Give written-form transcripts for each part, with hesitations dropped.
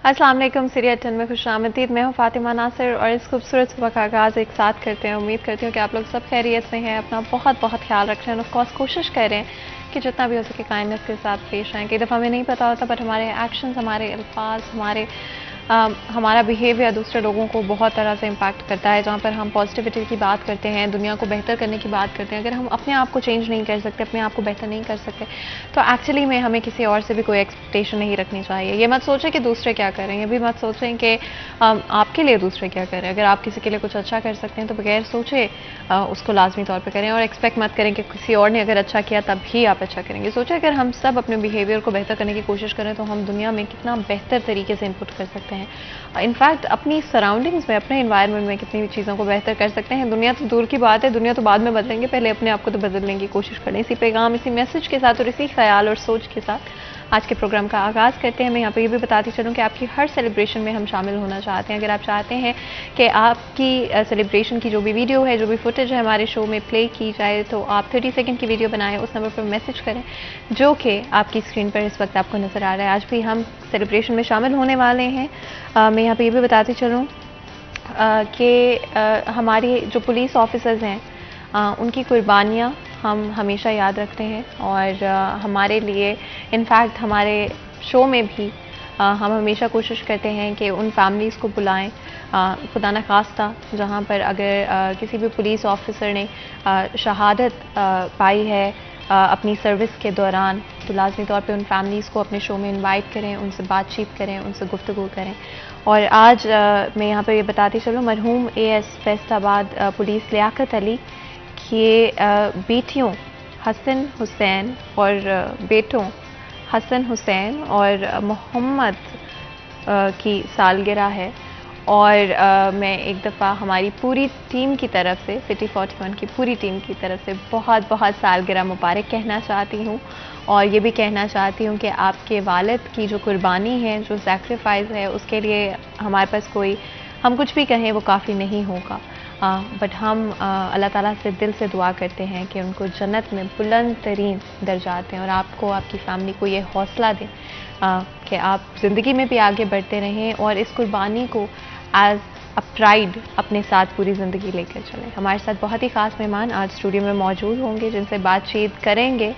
अस्सलाम वालेकुम। सीरिया 10 में खुशामदीद। मैं हूँ फातिमा नासिर और इस खूबसूरत सुबह का आगाज़ एक साथ करते हैं। उम्मीद करती हूँ कि आप लोग सब खैरियत से हैं, अपना बहुत बहुत ख्याल रख रहे हैं। ऑफ कोर्स कोशिश कर रहे हैं कि जितना भी हो सके काइंडनेस के साथ पेश आएँ। कई दफ़ा हमें नहीं पता होता बट हमारे एक्शंस, हमारे अल्फाज, हमारा बिहेवियर दूसरे लोगों को बहुत तरह से इम्पैक्ट करता है। जहाँ पर हम पॉजिटिविटी की बात करते हैं, दुनिया को बेहतर करने की बात करते हैं, अगर हम अपने आप को चेंज नहीं कर सकते, अपने आप को बेहतर नहीं कर सकते, तो एक्चुअली में हमें किसी और से भी कोई एक्सपेक्टेशन नहीं रखनी चाहिए। ये मत सोचें कि दूसरे क्या कर रहे हैं, ये भी मत सोचें कि आपके लिए दूसरे क्या कर रहे हैं। अगर आप किसी के लिए कुछ अच्छा कर सकते हैं तो बगैर सोचे उसको लाजमी तौर पर करें और एक्सपेक्ट मत करें कि किसी और ने अगर अच्छा किया तब ही आप अच्छा करेंगे। सोचें अगर हम सब अपने बिहेवियर को बेहतर करने की कोशिश करें तो हम दुनिया में कितना बेहतर तरीके से इनपुट कर सकते हैं। इनफैक्ट अपनी सराउंडिंग्स में, अपने एनवायरनमेंट में कितनी भी चीज़ों को बेहतर कर सकते हैं। दुनिया तो दूर की बात है, दुनिया तो बाद में बदलेंगे, पहले अपने आप को तो बदलने की कोशिश करें। इसी पैगाम, इसी मैसेज के साथ और इसी ख्याल और सोच के साथ आज के प्रोग्राम का आगाज़ करते हैं। मैं यहाँ पर ये भी बताती चलूँ कि आपकी हर सेलिब्रेशन में हम शामिल होना चाहते हैं। अगर आप चाहते हैं कि आपकी सेलिब्रेशन की जो भी वीडियो है, जो भी फुटेज है हमारे शो में प्ले की जाए, तो आप 30 सेकंड की वीडियो बनाएं, उस नंबर पर मैसेज करें जो कि आपकी स्क्रीन पर इस वक्त आपको नज़र आ रहा है। आज भी हम सेलिब्रेशन में शामिल होने वाले हैं। मैं यहाँ पे ये भी बताती चलूँ कि हमारी जो पुलिस ऑफिसर्स हैं उनकी कुर्बानियाँ हम हमेशा याद रखते हैं और हमारे लिए इनफैक्ट हमारे शो में भी हम हमेशा कोशिश करते हैं कि उन फैमिलीज़ को बुलाएं। खुदा न खास्ता जहाँ पर अगर किसी भी पुलिस ऑफिसर ने शहादत पाई है अपनी सर्विस के दौरान, तो लाजमी तौर पे उन फैमिलीज़ को अपने शो में इनवाइट करें, उनसे बातचीत करें, उनसे गुफ्तगू करें। और आज मैं यहाँ पे ये बताती चलूँ, मरहूम AS फैसलाबाद पुलिस लियाकत अली की बेटियों हसन हुसैन और बेटों हसन हुसैन और मोहम्मद की सालगिरह है। और मैं एक दफ़ा हमारी पूरी टीम की तरफ से, सिटी 41 की पूरी टीम की तरफ से बहुत बहुत सालगिरह मुबारक कहना चाहती हूँ। और ये भी कहना चाहती हूँ कि आपके वालिद की जो कुर्बानी है, जो सैक्रिफाइस है, उसके लिए हमारे पास कोई, हम कुछ भी कहें वो काफ़ी नहीं होगा। बट हम अल्लाह ताला से दिल से दुआ करते हैं कि उनको जन्नत में बुलंद तरीन दर्जात दें और आपको, आपकी फैमिली को ये हौसला दें कि आप ज़िंदगी में भी आगे बढ़ते रहें और इस कुर्बानी को एज अ प्राइड अपने साथ पूरी ज़िंदगी लेकर चलें। हमारे साथ बहुत ही ख़ास मेहमान आज स्टूडियो में मौजूद होंगे जिनसे बातचीत करेंगे,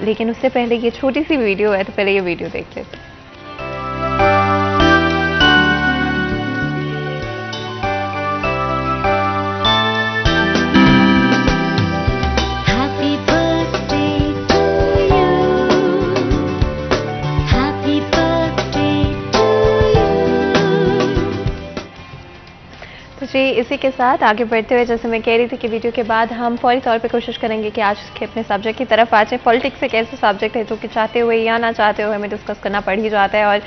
लेकिन उससे पहले ये छोटी सी वीडियो है, तो पहले ये वीडियो देख लेते हैं। जी, इसी के साथ आगे बढ़ते हुए जैसे मैं कह रही थी कि वीडियो के बाद हम फौरी तौर पे कोशिश करेंगे कि आज के अपने सब्जेक्ट की तरफ आ जाए। पॉलिटिक्स एक ऐसा सब्जेक्ट है जो कि चाहते हुए या ना चाहते हुए हमें डिस्कस करना पड़ ही जाता है और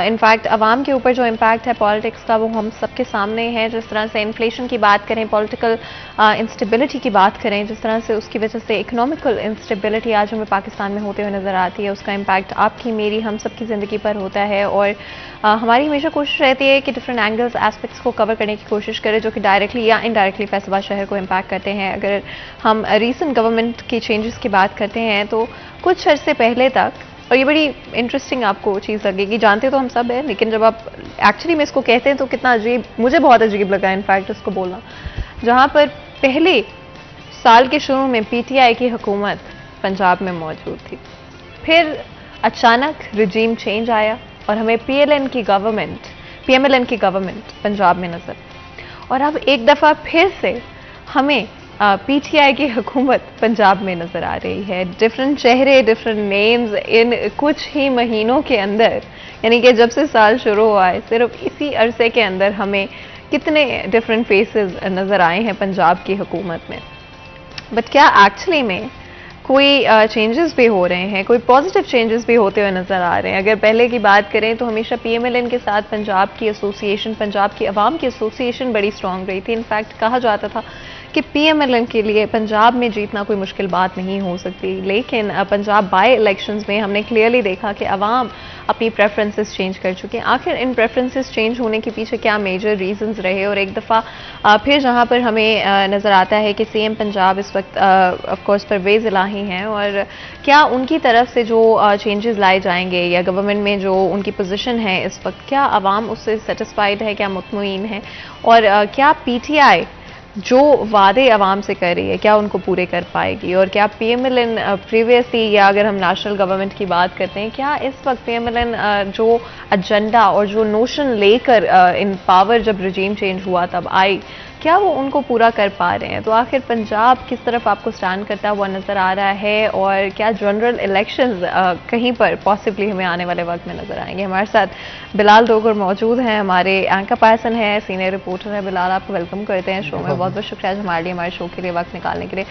इनफैक्ट आवाम के ऊपर जो इम्पैक्ट है पॉलिटिक्स का वो हम सबके सामने है। जिस तरह से इन्फ्लेशन की बात करें, पॉलिटिकल इंस्टेबिलिटी की बात करें, जिस तरह से उसकी वजह से इकोनॉमिकल इंस्टेबिलिटी आज हमें पाकिस्तान में होते हुए नज़र आती है, उसका इम्पैक्ट आपकी, मेरी, हम सब की ज़िंदगी पर होता है। और हमारी हमेशा कोशिश रहती है कि डिफरेंट एंगल्स, एस्पेक्ट्स को कवर करने की कोशिश करें जो कि डायरेक्टली या इनडायरेक्टली फैसलाबाद शहर को इम्पैक्ट करते हैं। अगर हम रीसेंट गवर्नमेंट की चेंजेस की बात करते हैं तो कुछ अर्से पहले तक, और ये बड़ी इंटरेस्टिंग आपको चीज़ लगेगी, जानते तो हम सब हैं लेकिन जब आप एक्चुअली में इसको कहते हैं तो कितना अजीब, मुझे बहुत अजीब लगा इनफैक्ट इसको बोलना। जहाँ पर पहले साल के शुरू में PTI की हुकूमत पंजाब में मौजूद थी, फिर अचानक रिजीम चेंज आया और हमें PMLN की गवर्नमेंट पंजाब में नजर, और अब एक दफ़ा फिर से हमें PTI की हुकूमत पंजाब में नज़र आ रही है। डिफरेंट चेहरे, डिफरेंट नेम्स इन कुछ ही महीनों के अंदर, यानी कि जब से साल शुरू हुआ है सिर्फ इसी अरसे के अंदर हमें कितने डिफरेंट फेसेस नज़र आए हैं पंजाब की हुकूमत में। बट क्या एक्चुअली में कोई चेंजेस भी हो रहे हैं, कोई पॉजिटिव चेंजेस भी होते हुए नज़र आ रहे हैं? अगर पहले की बात करें तो हमेशा PMLN के साथ पंजाब की एसोसिएशन, पंजाब की आवाम की एसोसिएशन बड़ी स्ट्रॉन्ग रही थी। इनफैक्ट कहा जाता था कि पीएमएलएन के लिए पंजाब में जीतना कोई मुश्किल बात नहीं हो सकती, लेकिन पंजाब बाय इलेक्शंस में हमने क्लियरली देखा कि अवाम अपनी प्रेफरेंसेस चेंज कर चुके हैं। आखिर इन प्रेफरेंसेस चेंज होने के पीछे क्या मेजर रीजंस रहे, और एक दफ़ा फिर जहां पर हमें नज़र आता है कि सीएम पंजाब इस वक्त ऑफ कोर्स परवेज़ इलाही हैं, और क्या उनकी तरफ से जो चेंजेस लाए जाएंगे या गवर्नमेंट में जो उनकी पोजीशन है इस वक्त, क्या अवाम उससे सेटिस्फाइड है, क्या मुतमईन है, और क्या पीटीआई जो वादे अवाम से कर रही है क्या उनको पूरे कर पाएगी, और क्या पीएमएलएन प्रीवियसली, या अगर हम नेशनल गवर्नमेंट की बात करते हैं, क्या इस वक्त पीएमएलएन जो एजेंडा और जो नोशन लेकर इन पावर जब रिजीम चेंज हुआ तब आई, क्या वो उनको पूरा कर पा रहे हैं? तो आखिर पंजाब किस तरफ आपको स्टैंड करता हुआ नजर आ रहा है, और क्या जनरल इलेक्शंस कहीं पर पॉसिबली हमें आने वाले वक्त में नजर आएंगे? हमारे साथ बिलाल डोगर मौजूद हैं, हमारे एंकर पर्सन है, सीनियर रिपोर्टर है। बिलाल, आपको वेलकम करते हैं शो में, बहुत बहुत शुक्रिया हमारे लिए, हमारे शो के लिए वक्त निकालने के लिए।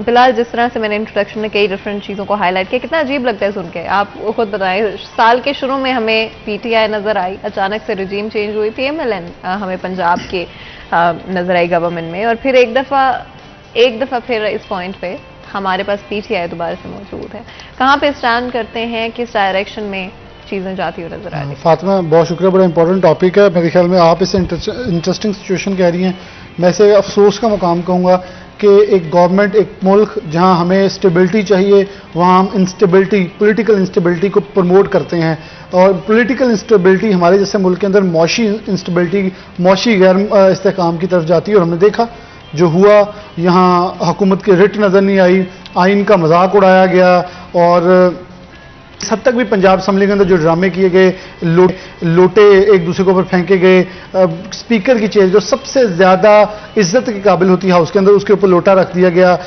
बिलाल, जिस तरह से मैंने इंट्रोडक्शन में कई डिफरेंट चीज़ों को हाईलाइट किया, कितना अजीब लगता है सुन के, आप खुद बताएं। साल के शुरू में हमें पीटीआई नजर आई, अचानक से रिजीम चेंज हुई, पीएमएलएन हमें पंजाब के नजर आई गवर्नमेंट में, और फिर एक दफा फिर इस पॉइंट पे हमारे पास पीटीआई दोबारा से मौजूद है। कहाँ पे स्टैंड करते हैं, किस डायरेक्शन में चीजें जाती हुई नजर आ रही है? फातिमा, बहुत शुक्रिया, बड़ा इंपॉर्टेंट टॉपिक है। मेरे ख्याल में आप इसे इंटरेस्टिंग सिचुएशन कह रही हैं। मैं इसे अफसोस का मुकाम कहूँगा कि एक गवर्नमेंट, एक मुल्क जहां हमें स्टेबिलिटी चाहिए, वहां हम इंस्टेबिलिटी, पॉलिटिकल इंस्टेबिलिटी को प्रमोट करते हैं, और पॉलिटिकल इंस्टेबिलिटी हमारे जैसे मुल्क के अंदर मौशी इंस्टेबिलिटी, मौशी गैर इस्तेहकाम की तरफ जाती है। और हमने देखा जो हुआ, यहाँ हुकूमत की रिट नज़र नहीं आई, आइन का मजाक उड़ाया गया, और इस हद तक भी पंजाब असम्बली के अंदर जो ड्रामे किए गए, लोटे एक दूसरे के ऊपर फेंके गए, स्पीकर की चेयर जो सबसे ज्यादा इज्जत के काबिल होती है हाउस के अंदर, उसके ऊपर लोटा रख दिया गया,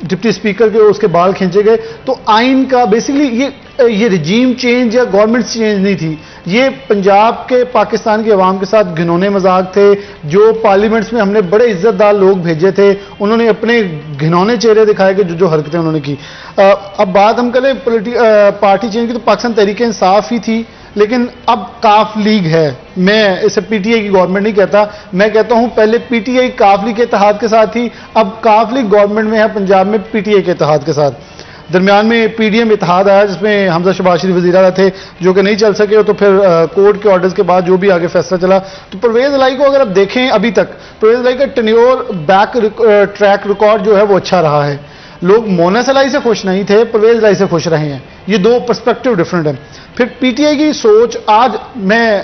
डिप्टी स्पीकर के उसके बाल खींचे गए। तो आइन का बेसिकली ये रिजीम चेंज या गवर्नमेंट चेंज नहीं थी, ये पंजाब के, पाकिस्तान की आवाम के साथ घिनौने मजाक थे। जो पार्लियामेंट्स में हमने बड़े इज्जतदार लोग भेजे थे, उन्होंने अपने घिनौने चेहरे दिखाए कि जो हरकतें उन्होंने की। अब बात हम करें पार्टी चेंज की, तो पाकिस्तान तहरीक इंसाफ ही थी, लेकिन अब काफ लीग है। मैं इसे पीटीआई की गवर्नमेंट नहीं कहता, मैं कहता हूं पहले पीटीआई काफ लीग के इत्तेहाद के साथ थी, अब काफ लीग गवर्नमेंट में है पंजाब में पीटीआई के इत्तेहाद के साथ। दरमियान में पीडीएम इत्तेहाद आया जिसमें हमजा शहबाज शरीफ वज़ीर आला थे, जो कि नहीं चल सके, तो फिर कोर्ट के ऑर्डर्स के बाद जो भी आगे फैसला चला। तो परवेज इलाही को अगर आप देखें, अभी तक परवेज इलाही का टेन्योर बैक ट्रैक रिकॉर्ड जो है वो अच्छा रहा है। लोग मोनस इलाही से खुश नहीं थे, परवेज इलाही से खुश रहे हैं। ये दो पर्सपेक्टिव डिफरेंट है। फिर पीटीआई की सोच, आज मैं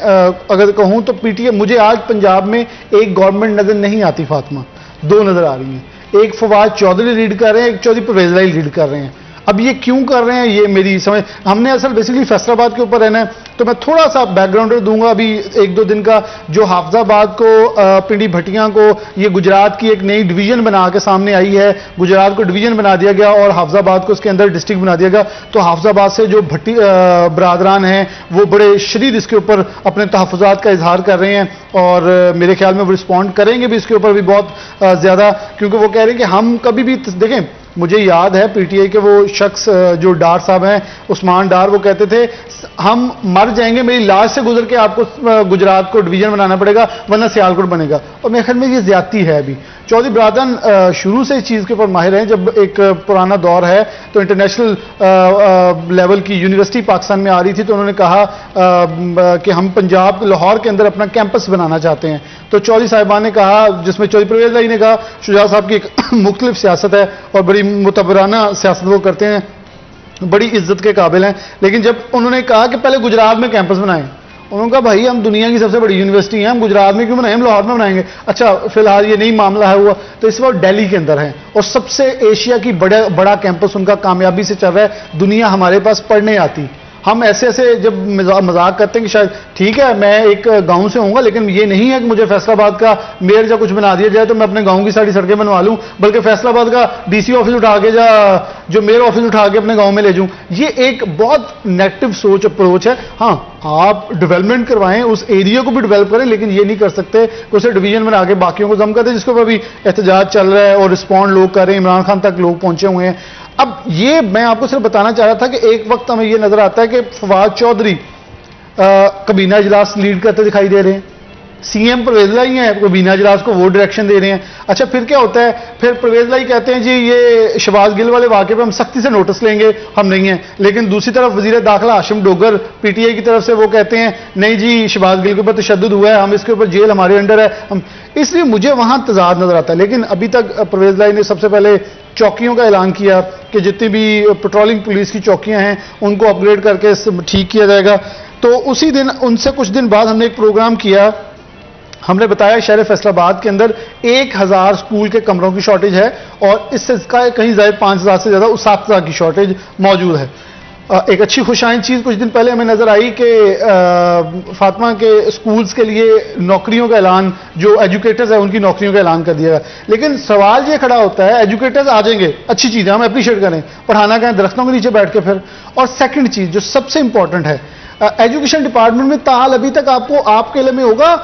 अगर कहूं तो पीटीआई, मुझे आज पंजाब में एक गवर्नमेंट नजर नहीं आती फातिमा, दो नजर आ रही हैं। एक फवाद चौधरी लीड कर रहे हैं, एक चौधरी परवेज इलाही लीड कर रहे हैं। अब ये क्यों कर रहे हैं, ये मेरी समझ, हमने असल बेसिकली फैसलाबाद के ऊपर रहना है, तो मैं थोड़ा सा बैकग्राउंड दूंगा अभी एक दो दिन का। जो हाफजाबाद को, पिंडी भटियां को, ये गुजरात की एक नई डिवीजन बना के सामने आई है, गुजरात को डिवीजन बना दिया गया और हाफजाबाद को उसके अंदर डिस्ट्रिक्ट बना दिया गया। तो हाफजाबाद से जो भट्टी बरादरान हैं वो बड़े शदीद इसके ऊपर अपने तहफ़्फ़ुज़ात का इजहार कर रहे हैं, और मेरे ख्याल में वो रिस्पॉन्ड करेंगे भी इसके ऊपर भी बहुत ज्यादा, क्योंकि वो कह रहे हैं कि हम कभी भी, देखें मुझे याद है पीटीआई के वो शख्स जो डार साहब हैं, उस्मान डार, वो कहते थे हम मर जाएंगे, मेरी लाश से गुजर के आपको गुजरात को डिवीजन बनाना पड़ेगा वरना सियालकोट बनेगा। और मेरे ख्याल में ये ज्यादती है। अभी चौधरी बरादरान शुरू से इस चीज के ऊपर माहिर हैं। जब एक पुराना दौर है तो इंटरनेशनल लेवल की यूनिवर्सिटी पाकिस्तान में आ रही थी, तो उन्होंने कहा कि हम पंजाब लाहौर के अंदर अपना कैंपस बनाना चाहते हैं। तो चौधरी साहिबान ने कहा, जिसमें चौधरी परवेज इलाही ने कहा, शुजा साहब की एक मुख्तलिफ सियासत है और बड़ी मुतबराना सियासत वो करते हैं, बड़ी इज्जत के काबिल हैं। लेकिन जब उन्होंने कहा कि पहले गुजरात में कैंपस बनाएं, उन्होंने कहा भाई हम दुनिया की सबसे बड़ी यूनिवर्सिटी हैं, हम गुजरात में क्यों बनाएं, हम लाहौर में बनाएंगे। अच्छा, फिलहाल ये नहीं मामला है हुआ, तो इस वक्त दिल्ली के अंदर है और सबसे एशिया की बड़ा कैंपस उनका कामयाबी से चल रहा है। दुनिया हमारे पास पढ़ने आती। हम ऐसे जब मजाक करते हैं कि शायद ठीक है मैं एक गांव से हूंगा, लेकिन ये नहीं है कि मुझे फैसलाबाद का मेयर या कुछ बना दिया जाए तो मैं अपने गांव की सारी सड़कें बनवा लूं, बल्कि फैसलाबाद का डीसी ऑफिस उठा के या जो मेयर ऑफिस उठा के अपने गांव में ले जाऊं। ये एक बहुत नेगेटिव सोच अप्रोच है। हाँ, आप डेवलपमेंट करवाएं, उस एरिया को भी डेवलप करें, लेकिन ये नहीं कर सकते कि उसे डिवीजन बना के बाकियों को जम कर दें, जिसके ऊपर भी एहतजाज चल रहा है और रिस्पॉन्ड लोग कर रहे हैं, इमरान खान तक लोग पहुंचे हुए हैं। अब ये मैं आपको सिर्फ बताना चाह रहा था कि एक वक्त हमें ये नजर आता है कि फवाद चौधरी कबीना इजलास लीड करते दिखाई दे रहे हैं, सीएम परवेज लाई हैं, कोई बीना इजलास को वो डायरेक्शन दे रहे हैं। अच्छा फिर क्या होता है, फिर परवेज लाई कहते हैं जी ये शहबाज गिल वाले वाक़े पे हम सख्ती से नोटिस लेंगे, हम नहीं हैं। लेकिन दूसरी तरफ वजीर दाखिला हाशिम डोगर पीटीआई की तरफ से वो कहते हैं नहीं जी शहबाज गिल के ऊपर तशद्दुद हुआ है, हम इसके ऊपर जेल हमारे अंडर है, हम, इसलिए मुझे वहां तजाद नजर आता है। लेकिन अभी तक परवेज लाई ने सबसे पहले चौकियों का ऐलान किया कि जितनी भी पेट्रोलिंग पुलिस की चौकियां हैं उनको अपग्रेड करके ठीक किया जाएगा। तो उसी दिन, उनसे कुछ दिन बाद हमने एक प्रोग्राम किया, हमने बताया शहर फैसलाबाद के अंदर 1000 स्कूल के कमरों की शॉर्टेज है और इससे कहीं ज्यादा 5000 से ज्यादा 7000 की शॉर्टेज मौजूद है। एक अच्छी खुशाइन चीज कुछ दिन पहले हमें नजर आई कि फातिमा के स्कूल्स के लिए नौकरियों का ऐलान, जो एजुकेटर्स है उनकी नौकरियों का ऐलान कर दिया गया। लेकिन सवाल ये खड़ा होता है, एजुकेटर्स आ जाएंगे, अच्छी चीज है, हम अप्रिशिएट करें, पढ़ाना कहें दरख्तों के नीचे बैठ के फिर। और सेकंड चीज जो सबसे इंपॉर्टेंट है, एजुकेशन डिपार्टमेंट में ताल अभी तक आपको आपके इल्म में होगा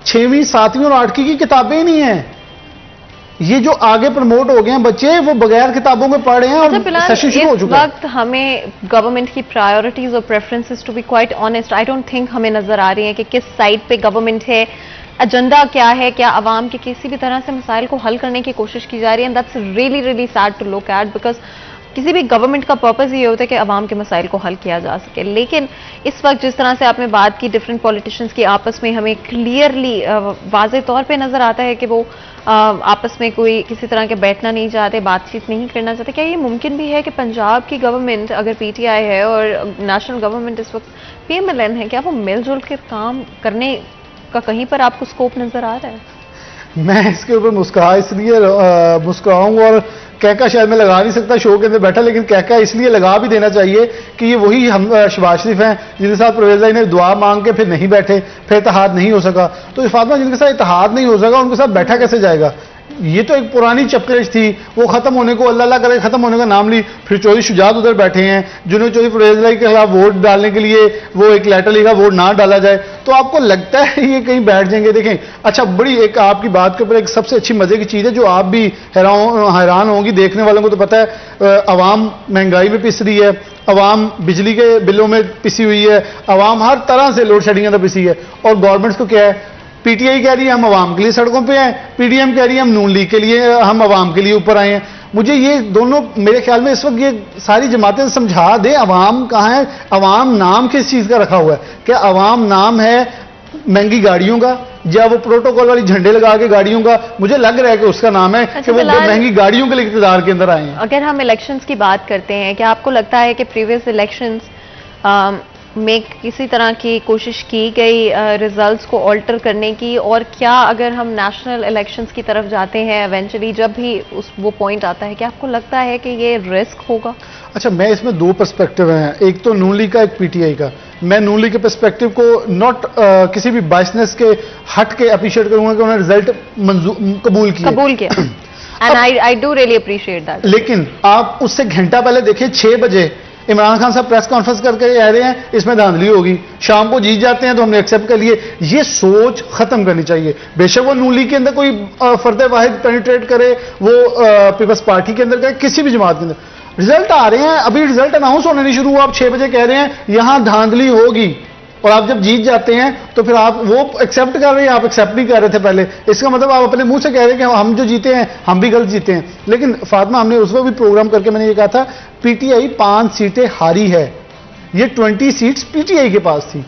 6वीं 7वीं और 8वीं की किताबें ही नहीं है। ये जो आगे प्रमोट हो गए हैं बच्चे वो बगैर किताबों के पढ़ रहे हैं और सेशन शुरू हो चुका है। वक्त हमें गवर्नमेंट की प्रायोरिटीज और preferences, to be quite honest, I don't think हमें नजर आ रही है कि किस साइड पे गवर्नमेंट है, एजेंडा क्या है, क्या आवाम के किसी भी तरह से मसाइल को हल करने की कोशिश की जा रही है। And that's really really sad to look at, because किसी भी गवर्नमेंट का पर्पस ये होता है कि आवाम के मसाइल को हल किया जा सके। लेकिन इस वक्त जिस तरह से आपने बात की डिफरेंट पॉलिटिशियंस की आपस में, हमें क्लियरली वाज़े तौर पे नजर आता है कि वो आपस में कोई किसी तरह के बैठना नहीं चाहते, बातचीत नहीं करना चाहते। क्या ये मुमकिन भी है कि पंजाब की गवर्नमेंट अगर पीटीआई है और नेशनल गवर्नमेंट इस वक्त पीएमएलएन है, क्या वो मिलजुल के काम करने का कहीं पर आपको स्कोप नजर आ रहा है? मैं इसके ऊपर इसलिए मुस्कुराऊंगा, और कहका शायद मैं लगा नहीं सकता शो के अंदर बैठा, लेकिन कहका इसलिए लगा भी देना चाहिए कि ये वही हम शहबाज शरीफ हैं जिनके साथ परवेज लाई ने दुआ मांग के फिर नहीं बैठे, फिर इत्तेहाद नहीं हो सका। तो फातिमा जिनके साथ इत्तेहाद नहीं हो सका उनके साथ बैठा कैसे जाएगा? ये तो एक पुरानी चपकलेश थी, वो खत्म होने को अल्लाह करे खत्म होने का नाम ली। फिर चौधरी शुजात उधर बैठे हैं जिन्होंने चौधरी परवेज लाई के खिलाफ वोट डालने के लिए वो एक लेटर लिखा, वोट ना डाला जाए। तो आपको लगता है ये कहीं बैठ जाएंगे? देखें, अच्छा बड़ी एक आपकी बात के ऊपर एक सबसे अच्छी मजे की चीज है जो आप भी हैरान होंगी, देखने वालों को तो पता है, अवाम महंगाई में पिस रही है, अवाम बिजली के बिलों में पिसी हुई है, अवाम हर तरह से लोड शेडिंग अंदर पिसी है। और गवर्नमेंट को क्या है, पीटीआई कह रही है हम अवाम के लिए सड़कों पे हैं, पीडीएम कह रही है हम नून लीग के लिए, हम अवाम के लिए ऊपर आए हैं। मुझे ये दोनों, मेरे ख्याल में इस वक्त ये सारी जमातें समझा दें अवाम कहाँ है, अवाम नाम किस चीज का रखा हुआ है? क्या अवाम नाम है महंगी गाड़ियों का, या वो प्रोटोकॉल वाली झंडे लगा के गाड़ियों का? मुझे लग रहा है कि उसका नाम है कि वो महंगी गाड़ियों के लिए इक़्तिदार के अंदर आए हैं। अगर हम इलेक्शंस की बात करते हैं, क्या आपको लगता है कि प्रीवियस इलेक्शंस में किसी तरह की कोशिश की गई रिजल्ट्स को ऑल्टर करने की? और क्या अगर हम नेशनल इलेक्शंस की तरफ जाते हैं इवेंचुअली, जब भी वो पॉइंट आता है, क्या आपको लगता है कि ये रिस्क होगा? अच्छा, मैं इसमें दो पर्सपेक्टिव हैं, एक तो नून लीग का, एक पीटीआई का। मैं नून लीग के पर्सपेक्टिव को नॉट किसी भी बायसनेस के हट के अप्रिशिएट करूंगा कि उन्होंने रिजल्ट कबूल किया and I do really appreciate that. लेकिन आप उससे घंटा पहले देखिए 6 बजे इमरान खान साहब प्रेस कॉन्फ्रेंस करके कह रहे हैं इसमें धांधली होगी, शाम को जीत जाते हैं तो हमने एक्सेप्ट कर लिए। ये सोच खत्म करनी चाहिए। बेशक वो नून लीग के अंदर कोई फर्द वाहिद पेनिट्रेट करे, वो पीपल्स पार्टी के अंदर करे, किसी भी जमात के अंदर, रिजल्ट आ रहे हैं, अभी रिजल्ट अनाउंस होने नहीं शुरू हुआ, आप 6 बजे कह रहे हैं यहां धांधली होगी, और आप जब जीत जाते हैं तो फिर आप वो एक्सेप्ट कर रहे हैं, आप एक्सेप्ट नहीं कर रहे थे पहले। इसका मतलब आप अपने मुंह से कह रहे हैं कि हम जो जीते हैं हम भी गलत जीते हैं। लेकिन फातिमा, हमने उस वक्त भी प्रोग्राम करके मैंने ये कहा था, पीटीआई 5 सीटें हारी है, ये 20 सीट्स पीटीआई के पास थी।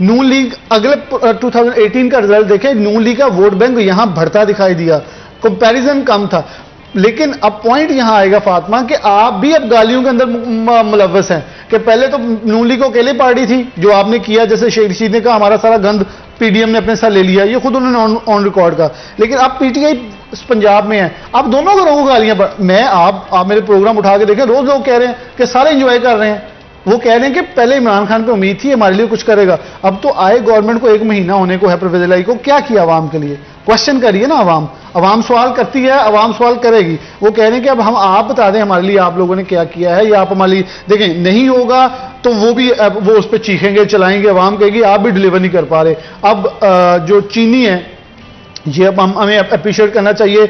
नून लीग अगले 2018 का रिजल्ट देखें, नून लीग का वोट बैंक यहां बढ़ता दिखाई दिया, कंपैरिजन कम था। लेकिन अब पॉइंट यहां आएगा फातिमा कि आप भी अब गालियों के अंदर मुलव्वस हैं कि पहले तो नून लीग को अकेले पार्टी थी, जो आपने किया, जैसे शेख रशीद ने कहा हमारा सारा गंद पीडीएम ने अपने साथ ले लिया, ये खुद उन्होंने ऑन रिकॉर्ड कहा। लेकिन अब पीटीआई पंजाब में है, अब दोनों घरों को गालियां मैं आप मेरे प्रोग्राम उठा के देखें, रोज लोग कह रहे हैं कि सारे इंजॉय कर रहे हैं। वो कह रहे हैं कि पहले इमरान खान पे उम्मीद थी हमारे लिए कुछ करेगा, अब तो आए गवर्नमेंट को 1 महीना होने को है, परवेज लाई को क्या किया आवाम के लिए? क्वेश्चन करिए ना, आवाम सवाल करती है, आवाम सवाल करेगी। वो कह रहे हैं कि अब हम आप बता दें हमारे लिए आप लोगों ने क्या किया है, या आप हमारे लिए देखें, नहीं होगा तो वो उस पर चीखेंगे, चलाएंगे, आवाम कहेगी आप भी डिलीवर नहीं कर पा रहे। अब जो चीनी है, ये अब हमें अप्रिशिएट करना चाहिए।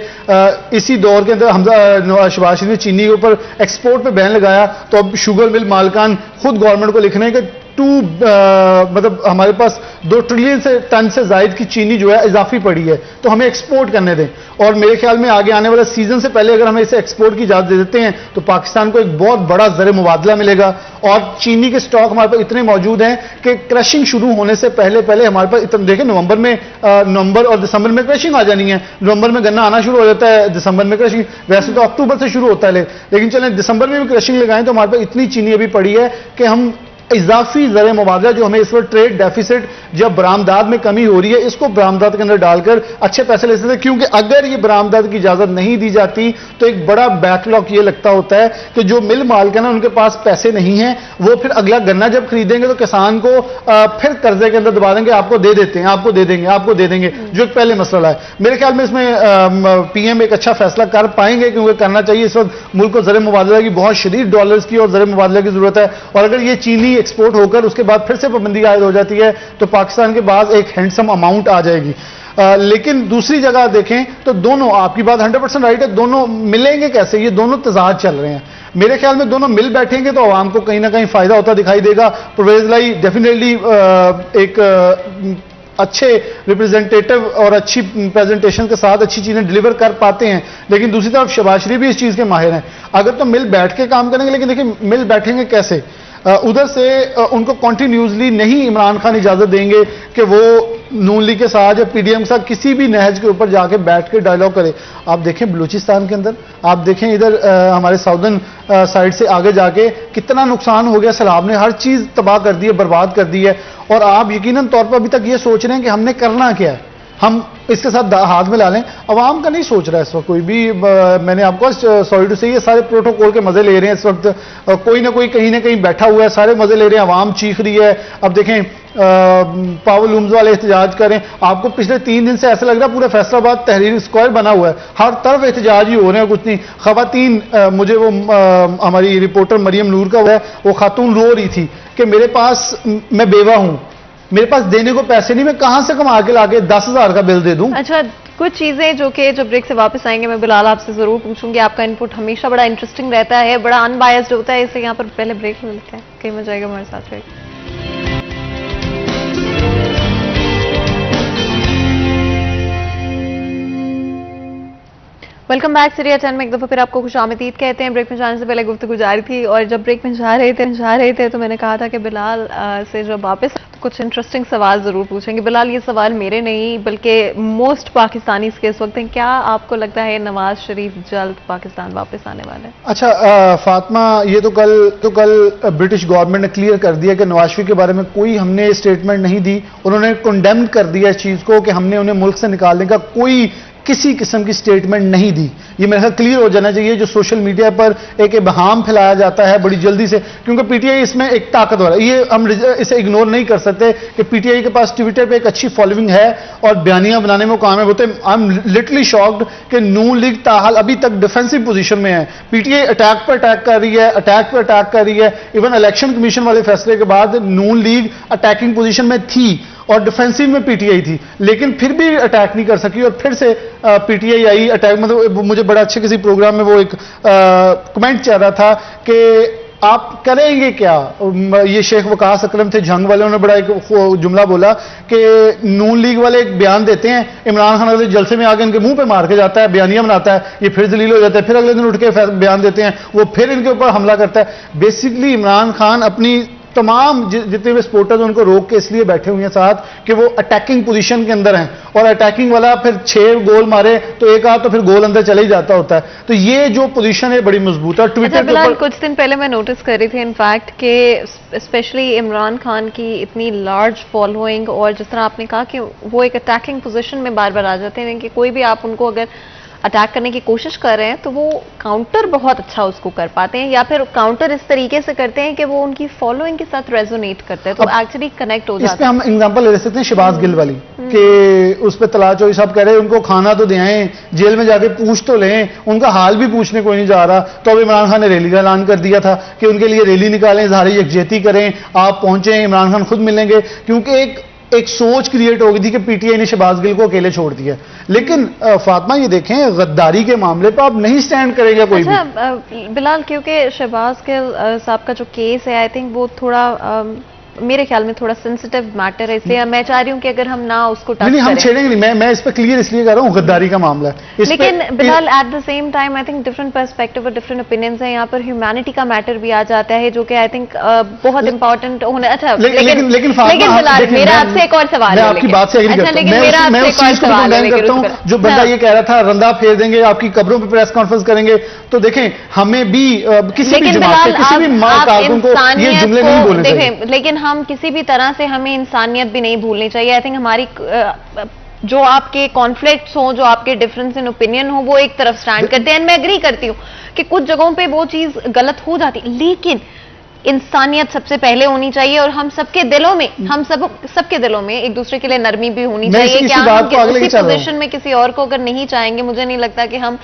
इसी दौर के अंदर शहबाज शरीफ ने चीनी के ऊपर एक्सपोर्ट पे बैन लगाया, तो अब शुगर मिल मालकान खुद गवर्नमेंट को लिख रहे हैं कि मतलब हमारे पास 2 ट्रिलियन से टन से जायद की चीनी जो है इजाफी पड़ी है, तो हमें एक्सपोर्ट करने दें। और मेरे ख्याल में आगे आने वाले सीजन से पहले अगर हमें इसे एक्सपोर्ट की इजाजत दे देते हैं तो पाकिस्तान को एक बहुत बड़ा ज़र मुबादला मिलेगा। और चीनी के स्टॉक हमारे पास इतने मौजूद हैं कि क्रशिंग शुरू होने से पहले पहले हमारे पास इतने, देखिए नवंबर और दिसंबर में क्रशिंग आ जानी है। नवंबर में गन्ना आना शुरू हो जाता है, दिसंबर में क्रशिंग, वैसे तो अक्टूबर से शुरू होता है, लेकिन चलें दिसंबर में भी क्रशिंग लगाएं तो हमारे पास इतनी चीनी अभी पड़ी है कि हम इजाफी ज़र मुबादला जो हमें इस वक्त ट्रेड डेफिसिट, जब बरामदात में कमी हो रही है, इसको बरामदात के अंदर डालकर अच्छे पैसे ले सकते हैं। क्योंकि अगर ये बरामदात की इजाजत नहीं दी जाती तो एक बड़ा बैकलॉग ये लगता होता है कि जो मिल मालिक है ना, उनके पास पैसे नहीं है, वो फिर अगला गन्ना जब खरीदेंगे तो किसान को फिर कर्जे के अंदर दबा देंगे, आपको दे देते हैं, आपको दे देंगे, आपको दे देंगे, जो एक पहले मसला है। मेरे ख्याल में इसमें पीएम एक अच्छा फैसला कर पाएंगे, क्योंकि करना चाहिए। इस वक्त मुल्क को ज़र मुबादला की बहुत शदीद डॉलर्स की और ज़र मुबादला की जरूरत है। और अगर ये चीनी एक्सपोर्ट होकर उसके बाद फिर से पाबंदी आयद हो जाती है तो पाकिस्तान के पास एक हैंडसम अमाउंट आ जाएगी। लेकिन दूसरी जगह देखें तो दोनों, आपकी बात 100% राइट है, दोनों मिलेंगे कैसे? ये दोनों तजाद चल रहे हैं। मेरे ख्याल में दोनों मिल बैठेंगे तो आवाम को कहीं ना कहीं फायदा होता दिखाई देगा। परवेज लाई डेफिनेटली एक अच्छे रिप्रेजेंटेटिव और अच्छी प्रेजेंटेशन के साथ अच्छी चीजें डिलीवर कर पाते हैं, लेकिन दूसरी तरफ शहबाज शरीफ भी इस चीज के माहिर हैं। अगर तो मिल बैठ के काम करेंगे, लेकिन देखिए मिल बैठेंगे कैसे? उधर से उनको कॉन्टिन्यूसली नहीं इमरान खान इजाजत देंगे कि वो नून लीग के साथ या पीडीएम के साथ किसी भी नहज के ऊपर जाके बैठ के डायलॉग करे। आप देखें बलूचिस्तान के अंदर, आप देखें इधर हमारे साउदर्न साइड से आगे जाके कितना नुकसान हो गया, सैलाब ने हर चीज तबाह कर दी है, बर्बाद कर दी है। और आप यकीनन तौर पर अभी तक ये सोच रहे हैं कि हमने करना क्या है, हम इसके साथ हाथ मिला लें। अवाम का नहीं सोच रहा है इस वक्त कोई भी। मैंने आपको सॉरी टू से, ये सारे प्रोटोकॉल के मजे ले रहे हैं इस वक्त। कोई ना कोई कहीं ना कहीं बैठा हुआ है, सारे मजे ले रहे हैं, अवाम चीख रही है। अब देखें पावर लूम्स वाले एहतजाज करें, आपको पिछले 3 दिन से ऐसा लग रहा है पूरा फैसलाबाद तहरीर स्क्वायर बना हुआ है, हर तरफ एहतजाज ही हो रहे हैं, कुछ नहीं। खवातीन, मुझे वो हमारी रिपोर्टर मरियम नूर का है, वो खातून रो रही थी कि मेरे पास, मैं बेवा हूं, मेरे पास देने को पैसे नहीं, मैं कहां से कमा के लाके 10,000 का बिल दे दूं। अच्छा, कुछ चीजें जो कि जब ब्रेक से वापस आएंगे मैं बिलाल आपसे जरूर पूछूंगी। आपका इनपुट हमेशा बड़ा इंटरेस्टिंग रहता है, बड़ा अनबायस्ड होता है, इसलिए यहाँ पर पहले ब्रेक ले लेते हैं। कहीं में जाएगा हमारे साथ ब्रेक। Welcome back. सीरिया 10 में एक दफा फिर आपको खुशामदीद कहते हैं। ब्रेक में जाने से पहले गुफ्तगू जारी थी और जब ब्रेक में जा रहे थे तो मैंने कहा था कि बिलाल से जब वापस तो कुछ इंटरेस्टिंग सवाल जरूर पूछेंगे। बिलाल, ये सवाल मेरे नहीं बल्कि मोस्ट पाकिस्तानी के इस वक्त हैं, क्या आपको लगता है नवाज शरीफ जल्द पाकिस्तान वापस आने वाले हैं? अच्छा फातिमा, ये तो कल ब्रिटिश गवर्नमेंट ने क्लियर कर दिया कि नवाज शरीफ के बारे में कोई हमने स्टेटमेंट नहीं दी। उन्होंने कंडेम्ड कर दिया इस चीज को कि हमने उन्हें मुल्क से निकालने का कोई किसी किस्म की स्टेटमेंट नहीं दी। ये मेरे ख्याल क्लियर हो जाना चाहिए। जो सोशल मीडिया पर एक इबहाम फैलाया जाता है बड़ी जल्दी से, क्योंकि पीटीआई इसमें एक ताकतवर है, ये हम इसे इग्नोर नहीं कर सकते कि पीटीआई के पास ट्विटर पे एक अच्छी फॉलोइंग है और बयानियां बनाने में कामयाब होते हैं। आई एम लिटरली शॉक्ड कि नून लीग ताहाल अभी तक डिफेंसिव पोजीशन में है। पीटीआई अटैक पर अटैक कर रही है, अटैक पर अटैक कर रही है। इवन इलेक्शन कमीशन वाले फैसले के बाद नून लीग अटैकिंग पोजीशन में थी और डिफेंसिव में पीटीआई थी, लेकिन फिर भी अटैक नहीं कर सकी और फिर से पीटीआई आई अटैक। मतलब मुझे बड़ा अच्छे किसी प्रोग्राम में वो एक कमेंट चल रहा था कि आप करेंगे क्या। ये शेख वकास अकरम थे जंग वाले, उन्होंने बड़ा एक जुमला बोला कि नून लीग वाले एक बयान देते हैं, इमरान खान अगले जलसे में आके इनके मुंह पे मार के जाता है, बयानियां बनाता है, ये फिर जलील हो जाता है, फिर अगले दिन उठ के बयान देते हैं, वो फिर इनके ऊपर हमला करता है। बेसिकली इमरान खान अपनी तमाम जितने भी सपोर्टर्स उनको रोक के इसलिए बैठे हुए हैं साथ कि वो अटैकिंग पोजीशन के अंदर हैं, और अटैकिंग वाला फिर 6 गोल मारे तो एक आध तो फिर गोल अंदर चले ही जाता होता है। तो ये जो पोजीशन है बड़ी मजबूत है। ट्विटर पर कुछ दिन पहले मैं नोटिस कर रही थी इनफैक्ट कि स्पेशली इमरान खान की इतनी लार्ज फॉलोइंग, और जिस तरह आपने कहा कि वो एक अटैकिंग पोजीशन में बार बार आ जाते हैं कि कोई भी आप उनको अगर अटैक करने की कोशिश कर रहे हैं तो वो काउंटर बहुत अच्छा उसको कर पाते हैं, या फिर काउंटर इस तरीके से करते हैं कि वो उनकी फॉलोइंग के साथ रेजोनेट करते हैं, तो एक्चुअली कनेक्ट हो जाता है। इस पे हम एग्जांपल ले सकते हैं शहबाज गिल वाली कि उस पे तला चौधरी साहब कह रहे हैं उनको खाना तो दे आए, जेल में जाके पूछ तो लें, उनका हाल भी पूछने कोई नहीं जा रहा। तो अब इमरान खान ने रैली का ऐलान कर दिया था कि उनके लिए रैली निकालें, इजहार यकजहती करें, आप पहुंचे, इमरान खान खुद मिलेंगे, क्योंकि एक सोच क्रिएट हो गई थी कि पीटीआई ने शहबाज गिल को अकेले छोड़ दिया। लेकिन फातिमा ये देखें, गद्दारी के मामले पर आप नहीं स्टैंड करेगा कोई भी। बिलाल, क्योंकि शहबाज गिल साहब का जो केस है आई थिंक वो थोड़ा मेरे ख्याल में थोड़ा सेंसिटिव मैटर है, इसलिए मैं चाह रही हूँ कि अगर हम ना उसको टच नहीं, हम करें। छेड़ेंगे नहीं, मैं इस पर क्लियर इसलिए कर रहा हूँ, गद्दारी का मामला है। लेकिन Bilal at the same time I think different perspective और डिफरेंट ओपिनियंस है, यहाँ पर ह्यूमैनिटी का मैटर भी आ जाता है जो कि आई थिंक बहुत इंपॉर्टेंट होना। अच्छा लेकिन बिलाल मेरा आपसे एक और सवाल है, आपकी बात से एग्री करता हूं, मैं उस चीज को कंडेम करता हूं जो बंदा ये कह रहा था रंदा फेर देंगे, आपकी कब्रों पे प्रेस कॉन्फ्रेंस करेंगे, तो देखें हमें भी किसी भी जमात से, किसी भी मां कारकुन को ये जुमले नहीं बोलने चाहिए। लेकिन हम किसी भी तरह से हमें इंसानियत भी नहीं भूलनी चाहिए। आई थिंक हमारी जो आपके कॉन्फ्लिक्ट्स हो, जो आपके डिफरेंस इन ओपिनियन हो, वो एक तरफ स्टैंड करते हैं। मैं एग्री करती हूँ कि कुछ जगहों पे वो चीज गलत हो जाती, लेकिन इंसानियत सबसे पहले होनी चाहिए और हम सबके दिलों में, हम सबके दिलों में एक दूसरे के लिए नरमी भी होनी चाहिए। क्या हम किसी पोजीशन में किसी और को अगर नहीं चाहेंगे, मुझे नहीं लगता कि हम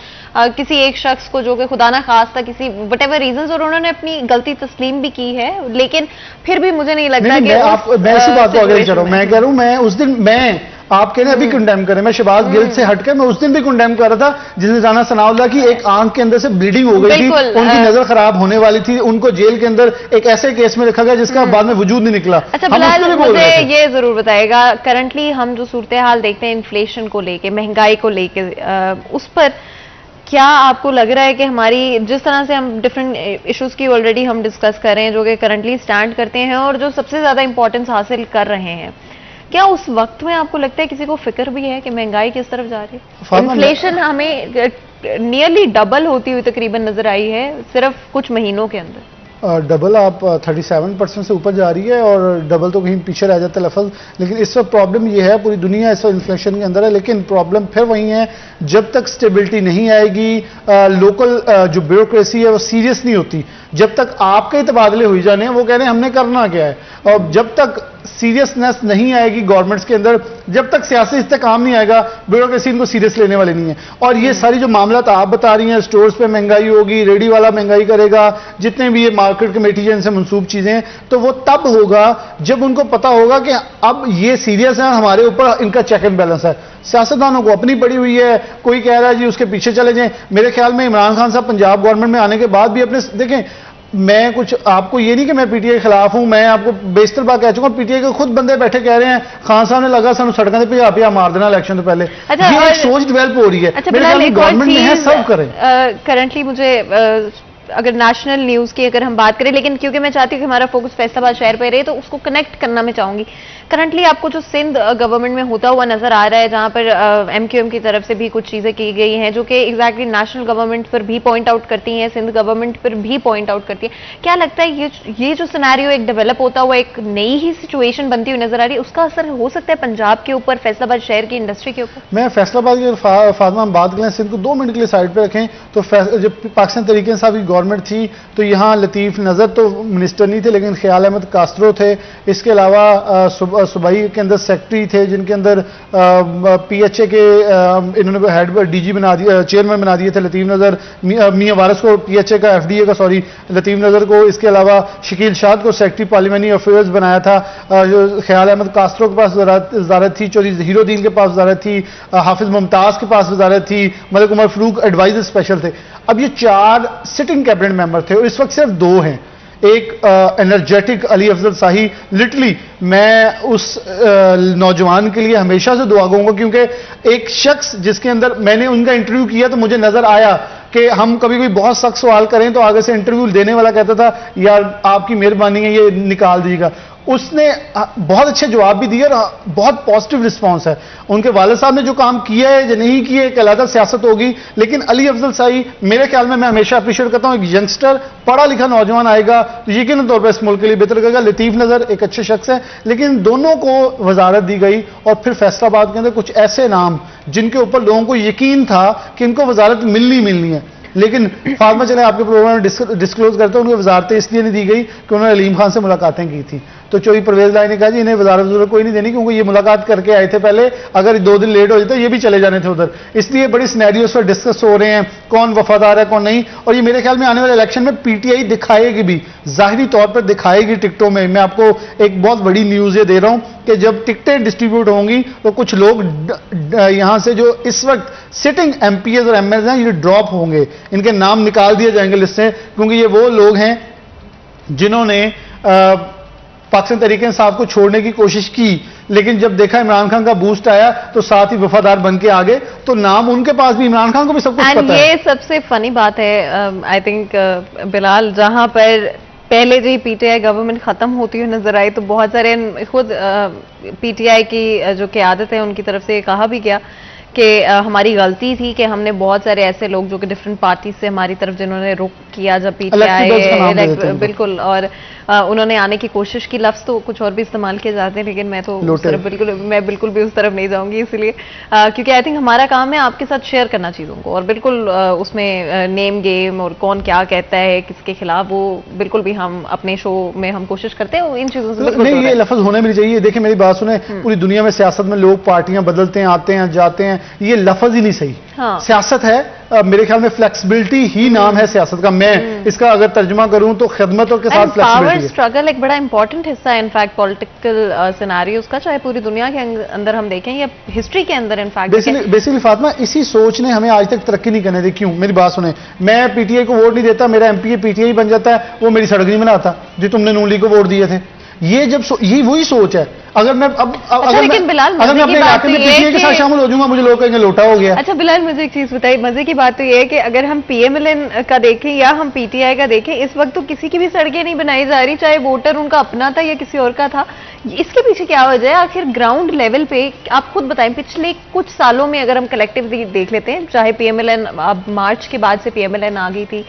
किसी एक शख्स को जो कि खुदा ना खास्ता किसी व्हाटएवर रीजंस, और उन्होंने अपनी गलती तस्लीम भी की है, लेकिन फिर भी मुझे नहीं लगता कि मैं इसी बात को आगे चल रहा हूं। मैं कह रहा हूं, मैं उस दिन आप कह रहे अभी कंडेम करें, मैं शहबाज गिल से हटकर मैं उस दिन भी कंडेम कर रहा था जिस दिन राना सनाउल्लाह की एक आंख के अंदर से ब्लीडिंग हो गई थी, उनकी नजर खराब होने वाली थी, उनको जेल के अंदर एक ऐसे केस में रखा गया जिसका बाद में वजूद नहीं निकला। अच्छा बिलाल, मुझे ये जरूर बताएगा, करंटली हम जो सूरत हाल देखते हैं इन्फ्लेशन को लेके, महंगाई को लेके, उस पर क्या आपको लग रहा है कि हमारी जिस तरह से हम डिफरेंट इश्यूज की ऑलरेडी हम डिस्कस कर रहे हैं जो कि करंटली स्टैंड करते हैं और जो सबसे ज्यादा इंपॉर्टेंस हासिल कर रहे हैं, क्या उस वक्त में आपको लगता है किसी को फिक्र भी है कि महंगाई किस तरफ जा रही है? इन्फ्लेशन हमें नियरली डबल होती हुई तकरीबन नजर आई है सिर्फ कुछ महीनों के अंदर। डबल आप 37% से ऊपर जा रही है और डबल तो कहीं पीछे रह जाता है लफ्ज। लेकिन इस वक्त प्रॉब्लम ये है, पूरी दुनिया इस वक्त इन्फ्लेशन के अंदर है, लेकिन प्रॉब्लम फिर वही है, जब तक स्टेबिलिटी नहीं आएगी, लोकल जो ब्यूरोक्रेसी है वो सीरियस नहीं होती, जब तक आपके ही तबादले हुई जाने हैं, वो कह रहे हैं हमने करना क्या है, और जब तक सीरियसनेस नहीं आएगी गवर्नमेंट्स के अंदर, जब तक सियासी इस्तेकाम नहीं आएगा, ब्यूरोक्रेसी इनको सीरियस लेने वाले नहीं है। और ये सारी जो मामला आप बता रही हैं, स्टोर्स पे महंगाई होगी, रेडी वाला महंगाई करेगा, जितने भी ये मार्केट कमेटी जिनसे मंसूब चीजें, तो वो तब होगा जब उनको पता होगा कि अब ये सीरियस है, हमारे ऊपर इनका चेक एंड बैलेंस है। सियासतदानों को अपनी पड़ी हुई है, कोई कह रहा है जी उसके पीछे चले जाएं। मेरे ख्याल में इमरान खान साहब पंजाब गवर्नमेंट में आने के बाद भी अपने, देखें मैं कुछ आपको ये नहीं कि मैं पीटीआई के खिलाफ हूं, मैं आपको बेशतर बात कह चुका हूं, पीटीआई के खुद बंदे बैठे कह रहे हैं खान साहब ने लगा सानू सड़कों पे आप मार देना इलेक्शन से पहले। अच्छा, ये एक सोच डेवलप हो रही है। अच्छा, गवर्नमेंट में है, सब करें। करंटली मुझे अगर नेशनल न्यूज की अगर हम बात करें, लेकिन क्योंकि मैं चाहती हूँ कि हमारा फोकस फैसलाबाद शहर पर रहे, तो उसको कनेक्ट करना मैं चाहूंगी। करंटली आपको जो सिंध गवर्नमेंट में होता हुआ नजर आ रहा है, जहां पर एमक्यूएम की तरफ से भी कुछ चीजें की गई हैं जो कि एग्जैक्टली नेशनल गवर्नमेंट पर भी पॉइंट आउट करती हैं, सिंध गवर्नमेंट पर भी पॉइंट आउट करती है, क्या लगता है ये जो सिनेरियो एक डेवलप होता हुआ एक नई ही सिचुएशन बनती हुई नजर आ रही है, उसका असर हो सकता है पंजाब के ऊपर, फैसलाबाद शहर की इंडस्ट्री के ऊपर? मैं फैसलाबाद की फातिमा हम बात करें, सिंध को 2 मिनट के लिए साइड पे रखें, तो जब पाकिस्तान तरीके साहब की गवर्नमेंट थी तो यहाँ लतीफ नजर तो मिनिस्टर नहीं थे, लेकिन ख्याल अहमद कास्त्रो थे। इसके अलावा सूबाई के अंदर सेक्रेटरी थे, जिनके अंदर पीएचए के इन्होंने हेड डीजी बना दिया, चेयरमैन बना दिए थे लतीफ नजर, मियां वारिस को पीएचए का, एफडीए का सॉरी लतीफ नजर को, इसके अलावा शकील शाद को सेक्रेटरी पार्लियामेंट्री अफेयर्स बनाया था। ख्याल अहमद कास्त्रो के पास वजारत थी, चौधरी हीरोद्दीन के पास वजारत थी, हाफिज मुमताज के पास वजारत थी, मलिक उमर फारूक एडवाइजर स्पेशल थे। अब ये 4 सिटिंग कैबिनेट मेंबर थे और इस वक्त सिर्फ 2 हैं। एक एनर्जेटिक अली अफजल शाही, लिटरली मैं उस नौजवान के लिए हमेशा से दुआ करूंगा, क्योंकि एक शख्स जिसके अंदर, मैंने उनका इंटरव्यू किया तो मुझे नजर आया कि हम कभी कोई बहुत सख्त सवाल करें तो आगे से इंटरव्यू देने वाला कहता था यार आपकी मेहरबानी है ये निकाल दीजिएगा। उसने बहुत अच्छे जवाब भी दिए और बहुत पॉजिटिव रिस्पांस है। उनके वालिद साहब ने जो काम किया है या नहीं किया एक अलग सियासत होगी, लेकिन अली अफजल शाही मेरे ख्याल में, मैं हमेशा अप्रिशिएट करता हूं, एक यंगस्टर पढ़ा लिखा नौजवान आएगा तो यकीन तौर पर इस मुल्क के लिए बेहतर करेगा। लतीफ नजर एक अच्छे शख्स है, लेकिन दोनों को वजारत दी गई और फिर फैसलाबाद के अंदर कुछ ऐसे नाम जिनके ऊपर लोगों को यकीन था कि इनको वजारत मिलनी है, लेकिन फार्मा चले आपके प्रोग्राम में डिस्क्लोज करते हैं, उनको वजारतें इसलिए नहीं दी गई कि उन्होंने अलीम खान से मुलाकातें की थी। तो चौधरी परवेज लाई ने कहा जी इन्हें वजारत कोई नहीं देनी, क्योंकि ये मुलाकात करके आए थे पहले, अगर 2 दिन लेट हो जाते ये भी चले जाने थे उधर। इसलिए बड़ी सिनेरियोस पर डिस्कस हो रहे हैं, कौन वफादार है कौन नहीं। और ये मेरे ख्याल में आने वाले इलेक्शन में पीटीआई दिखाएगी भी, जाहिरी तौर पर दिखाएगी टिकटों में। मैं आपको एक बहुत बड़ी न्यूज ये दे रहा हूं कि जब टिकटें डिस्ट्रीब्यूट होंगी तो कुछ लोग यहां से जो इस वक्त सिटिंग एमपीएस और एमएलए हैं ये ड्रॉप होंगे, इनके नाम निकाल दिए जाएंगे लिस्ट से, क्योंकि ये वो लोग हैं जिन्होंने पाकिस्तान तहरीक इंसाफ को छोड़ने की कोशिश की, लेकिन जब देखा इमरान खान का बूस्ट आया तो साथ ही वफादार बन के आगे, तो नाम उनके पास भी, इमरान खान को भी सब कुछ पता है। ये सबसे फनी बात है आई थिंक बिलाल, जहां पर पहले जो पीटीआई गवर्नमेंट खत्म होती हुई नजर आई तो बहुत सारे खुद पीटीआई की जो क़यादत है उनकी तरफ से कहा भी गया कि हमारी गलती थी कि हमने बहुत सारे ऐसे लोग जो कि डिफरेंट पार्टी से हमारी तरफ जिन्होंने रुख किया जब पीटीआई, बिल्कुल, और उन्होंने आने की कोशिश की। लफ्ज तो कुछ और भी इस्तेमाल किए जाते हैं, लेकिन मैं तो उस तरफ बिल्कुल भी उस तरफ नहीं जाऊंगी, इसलिए क्योंकि आई थिंक हमारा काम है आपके साथ शेयर करना चीज़ों को, और बिल्कुल उसमें नेम गेम और कौन क्या कहता है किसके खिलाफ, वो बिल्कुल भी हम अपने शो में हम कोशिश करते हैं इन चीज़ों से नहीं, ये लफ्ज होने भी चाहिए। देखिए मेरी बात सुने, पूरी दुनिया में सियासत में लोग पार्टियां बदलते हैं, आते हैं जाते हैं, ये लफ्ज ही नहीं सही। हाँ। सियासत है, मेरे ख्याल में फ्लेक्सिबिलिटी ही नाम है सियासत का। मैं इसका अगर तर्जुमा करूं तो खिदमत और के साथ फ्लेक्सिबिलिटी पावर स्ट्रगल एक बड़ा इंपॉर्टेंट हिस्सा है इनफैक्ट पॉलिटिकल सिनेरियोज का, चाहे पूरी दुनिया के अंदर हम देखें या हिस्ट्री के अंदर इनफैक्ट। बेसिकली फातिमा, इसी सोच ने हमें आज तक तरक्की नहीं करने दी। क्यों? मेरी बात सुने, मैं पीटीआई को वोट नहीं देता, मेरा एमपी पीटीआई बन जाता है, वो मेरी सड़क नहीं बनाता जो तुमने नून लीग को वोट दिए थे। ये जब ये वही सोच है। अगर मैं लेकिन बिलाल, अगर मैं अपने इलाके में पीटीआई के साथ शामिल हो जाऊंगा, मुझे लोग कहेंगे लोटा हो गया। अच्छा बिलाल, मुझे एक चीज बताइए, मजे की बात तो ये है कि अगर हम पीएमएलएन का देखें या हम पीटीआई का देखें, इस वक्त तो किसी की भी सड़कें नहीं बनाई जा रही, चाहे वोटर उनका अपना था या किसी और का था। इसके पीछे क्या वजह है? आखिर ग्राउंड लेवल पे आप खुद बताएं, पिछले कुछ सालों में अगर हम कलेक्टिवली देख लेते हैं, चाहे पीएमएलएन, अब मार्च के बाद से पीएमएलएन आ गई थी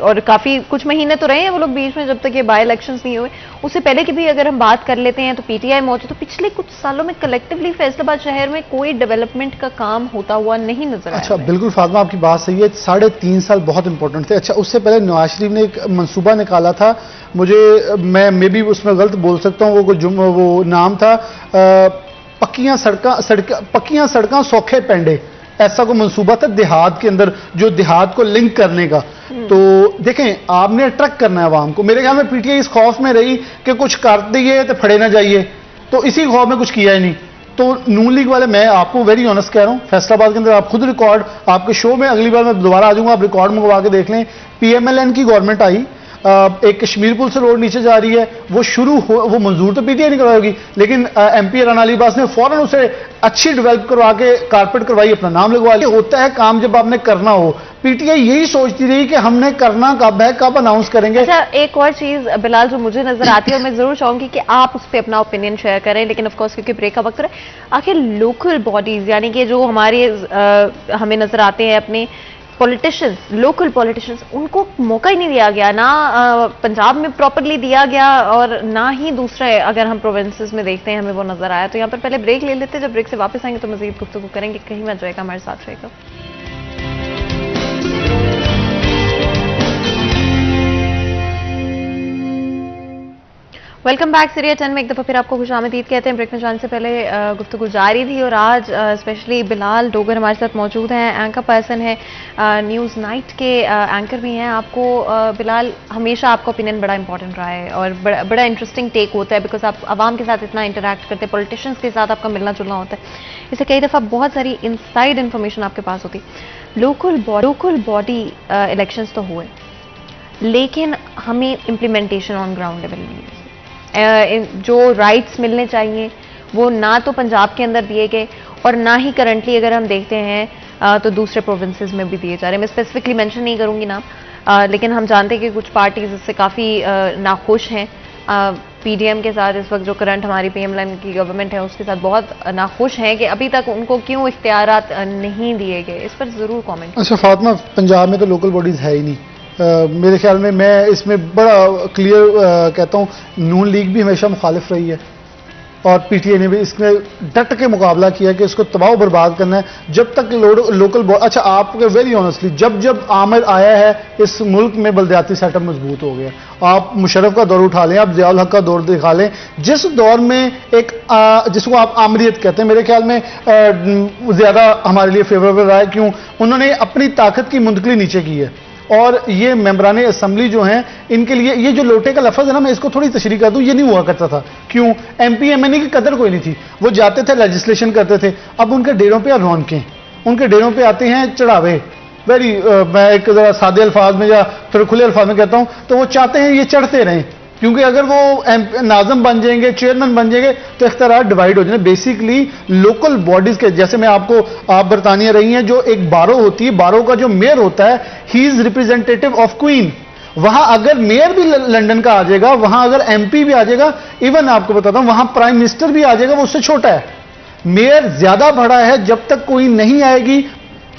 और काफी कुछ महीने तो रहे हैं वो लोग बीच में, जब तक ये बाय इलेक्शंस नहीं हुए, उससे पहले की भी अगर हम बात कर लेते हैं तो पीटीआई मौजूद, तो पिछले कुछ सालों में कलेक्टिवली फैसलाबाद शहर में कोई डेवलपमेंट का काम होता हुआ नहीं नजर आया। अच्छा, बिल्कुल फातिमा, आपकी बात सही है। 3.5 साल बहुत इंपॉर्टेंट थे। अच्छा, उससे पहले नवाज शरीफ ने एक मंसूबा निकाला था, मैं मे भी उसमें गलत बोल सकता हूँ, वो नाम था पक्कियां सड़कां सौखे पेंडे, ऐसा कोई मंसूबा था देहात के अंदर, जो देहात को लिंक करने का। तो देखें, आपने अट्रैक्ट करना है आवाम को। मेरे ख्याल में पीटीआई इस खौफ में रही कि कुछ कर दिए तो फड़े ना जाइए, तो इसी खौफ में कुछ किया ही नहीं। तो नून लीग वाले, मैं आपको वेरी ऑनेस्ट कह रहा हूं, फैसलाबाद के अंदर आप खुद रिकॉर्ड, आपके शो में अगली बार मैं दोबारा आ जाऊंगा, आप रिकॉर्ड मंगवा के देख लें। पीएमएलएन की गवर्नमेंट आई, एक कश्मीर पुल से रोड नीचे जा रही है, वो मंजूर तो पीटीआई नहीं करवाएगी, लेकिन एमपी राना अली अब्बास ने फौरन उसे अच्छी डेवलप करवा के कारपेट करवाई, अपना नाम लगवा लिया। होता है काम जब आपने करना हो। पीटीआई यही सोचती रही कि हमने करना कब है, कब अनाउंस करेंगे। अच्छा, एक और चीज बिलाल जो मुझे नजर आती है और मैं जरूर चाहूंगी कि आप उस पर अपना ओपिनियन शेयर करें, लेकिन ऑफ कोर्स क्योंकि ब्रेक का वक्त है, आखिर लोकल बॉडीज यानी कि जो हमारे हमें नजर आते हैं अपने पॉलिटिशियंस, लोकल पॉलिटिशियंस, उनको मौका ही नहीं दिया गया, ना पंजाब में प्रॉपरली दिया गया और ना ही दूसरे अगर हम प्रोविंसेस में देखते हैं हमें वो नजर आया। तो यहाँ पर पहले ब्रेक ले लेते हैं, जब ब्रेक से वापस आएंगे तो मजीद गुफ्तगू करेंगे। कहीं मत जाएगा, हमारे साथ रहेगा। Welcome back. सीरिया 10 में एक दफ़ा फिर आपको खुशामदीद कहते हैं। ब्रेक में जाने से पहले गुफ्तगू जारी थी और आज स्पेशली बिलाल डोगर हमारे साथ मौजूद हैं, एंकर पर्सन है, न्यूज़ नाइट के एंकर भी हैं। आपको बिलाल, हमेशा आपका ओपिनियन बड़ा इंपॉर्टेंट रहा है और बड़ा इंटरेस्टिंग टेक होता है, बिकॉज आप आवाम के साथ इतना इंटरेक्ट करते हैं, पॉलिटिशियंस के साथ आपका मिलना जुलना होता है, इससे कई दफ़ा बहुत सारी इनसाइड इन्फॉर्मेशन आपके पास होती। लोकल बॉडी इलेक्शंस तो हुए, लेकिन हमें इम्प्लीमेंटेशन ऑन ग्राउंड लेवल नहीं है। जो राइट्स मिलने चाहिए वो ना तो पंजाब के अंदर दिए गए और ना ही करंटली अगर हम देखते हैं तो दूसरे प्रोविंसेस में भी दिए जा रहे हैं। मैं स्पेसिफिकली मेंशन नहीं करूंगी नाम, लेकिन हम जानते हैं कि कुछ पार्टीज इससे काफ़ी नाखुश हैं। पीडीएम के साथ इस वक्त जो करंट हमारी पीएमएलएन की गवर्नमेंट है उसके साथ बहुत नाखुश हैं कि अभी तक उनको क्यों इख्तियारात नहीं दिए गए। इस पर ज़रूर कॉमेंट। अच्छा फातिमा, पंजाब में तो लोकल बॉडीज़ है ही नहीं। मेरे ख्याल में, मैं इसमें बड़ा क्लियर कहता हूँ, नून लीग भी हमेशा मुखालिफ रही है और पीटीआई ने भी इसमें डट के मुकाबला किया कि इसको तबाह बर्बाद करना है। जब तक लोकल, अच्छा आपके वेरी ऑनेस्टली, जब आमिर आया है इस मुल्क में बल्दियाती सेटअप मजबूत हो गया। आप मुशर्रफ का दौर उठा लें, आप ज़ियाउल हक का दौर दिखा लें, जिस दौर में एक जिसको आप आमरीत कहते हैं, मेरे ख्याल में ज़्यादा हमारे लिए फेवरेबल रहा है। क्यों? उन्होंने अपनी ताकत की मुंतकली नीचे की है और ये मेंबरान असम्बली जो हैं, इनके लिए ये जो लोटे का लफ्ज़ है ना, मैं इसको थोड़ी तशरीह कर दूं, ये नहीं हुआ करता था। क्यों? एमपी एमएनए की कदर कोई नहीं थी। वो जाते थे, लेजिस्लेशन करते थे। अब उनके डेरों पे रौनकें, उनके डेरों पे आते हैं चढ़ावे। मैं एक जरा सादे अल्फाज में या थोड़े खुले अल्फाज में कहता हूं, तो वो चाहते हैं ये चढ़ते रहें, क्योंकि अगर वो नाज़म बन जाएंगे, चेयरमैन बन जाएंगे, तो इख्तियार डिवाइड हो जाएंगे। बेसिकली लोकल बॉडीज के, जैसे मैं आप बरतानिया रही हैं, जो एक बारो होती है, बारो का जो मेयर होता है, he is representative of queen. वहां अगर मेयर भी लंदन का आ जाएगा, वहां अगर एमपी भी आ जाएगा, इवन आपको बताता हूं वहां प्राइम मिनिस्टर भी आ जाएगा, वो उससे छोटा है। मेयर ज्यादा बड़ा है, जब तक कोई नहीं आएगी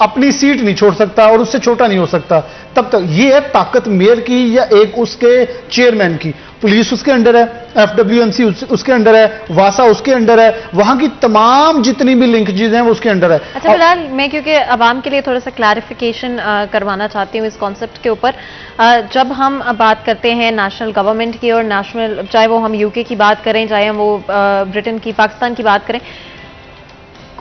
अपनी सीट नहीं छोड़ सकता और उससे छोटा नहीं हो सकता तब तक। ये है ताकत मेयर की या एक उसके चेयरमैन की। पुलिस उसके अंडर है, एफडब्ल्यूएमसी उसके अंडर है, वासा उसके अंडर है, वहां की तमाम जितनी भी लिंकेजेस हैं वो उसके अंडर है। अच्छा फिलहाल मैं क्योंकि आवाम के लिए थोड़ा सा क्लैरिफिकेशन करवाना चाहती हूँ इस कॉन्सेप्ट के ऊपर। जब हम बात करते हैं नेशनल गवर्नमेंट की और नेशनल, चाहे वो हम यूके की बात करें, चाहे हम वो ब्रिटेन की, पाकिस्तान की बात करें,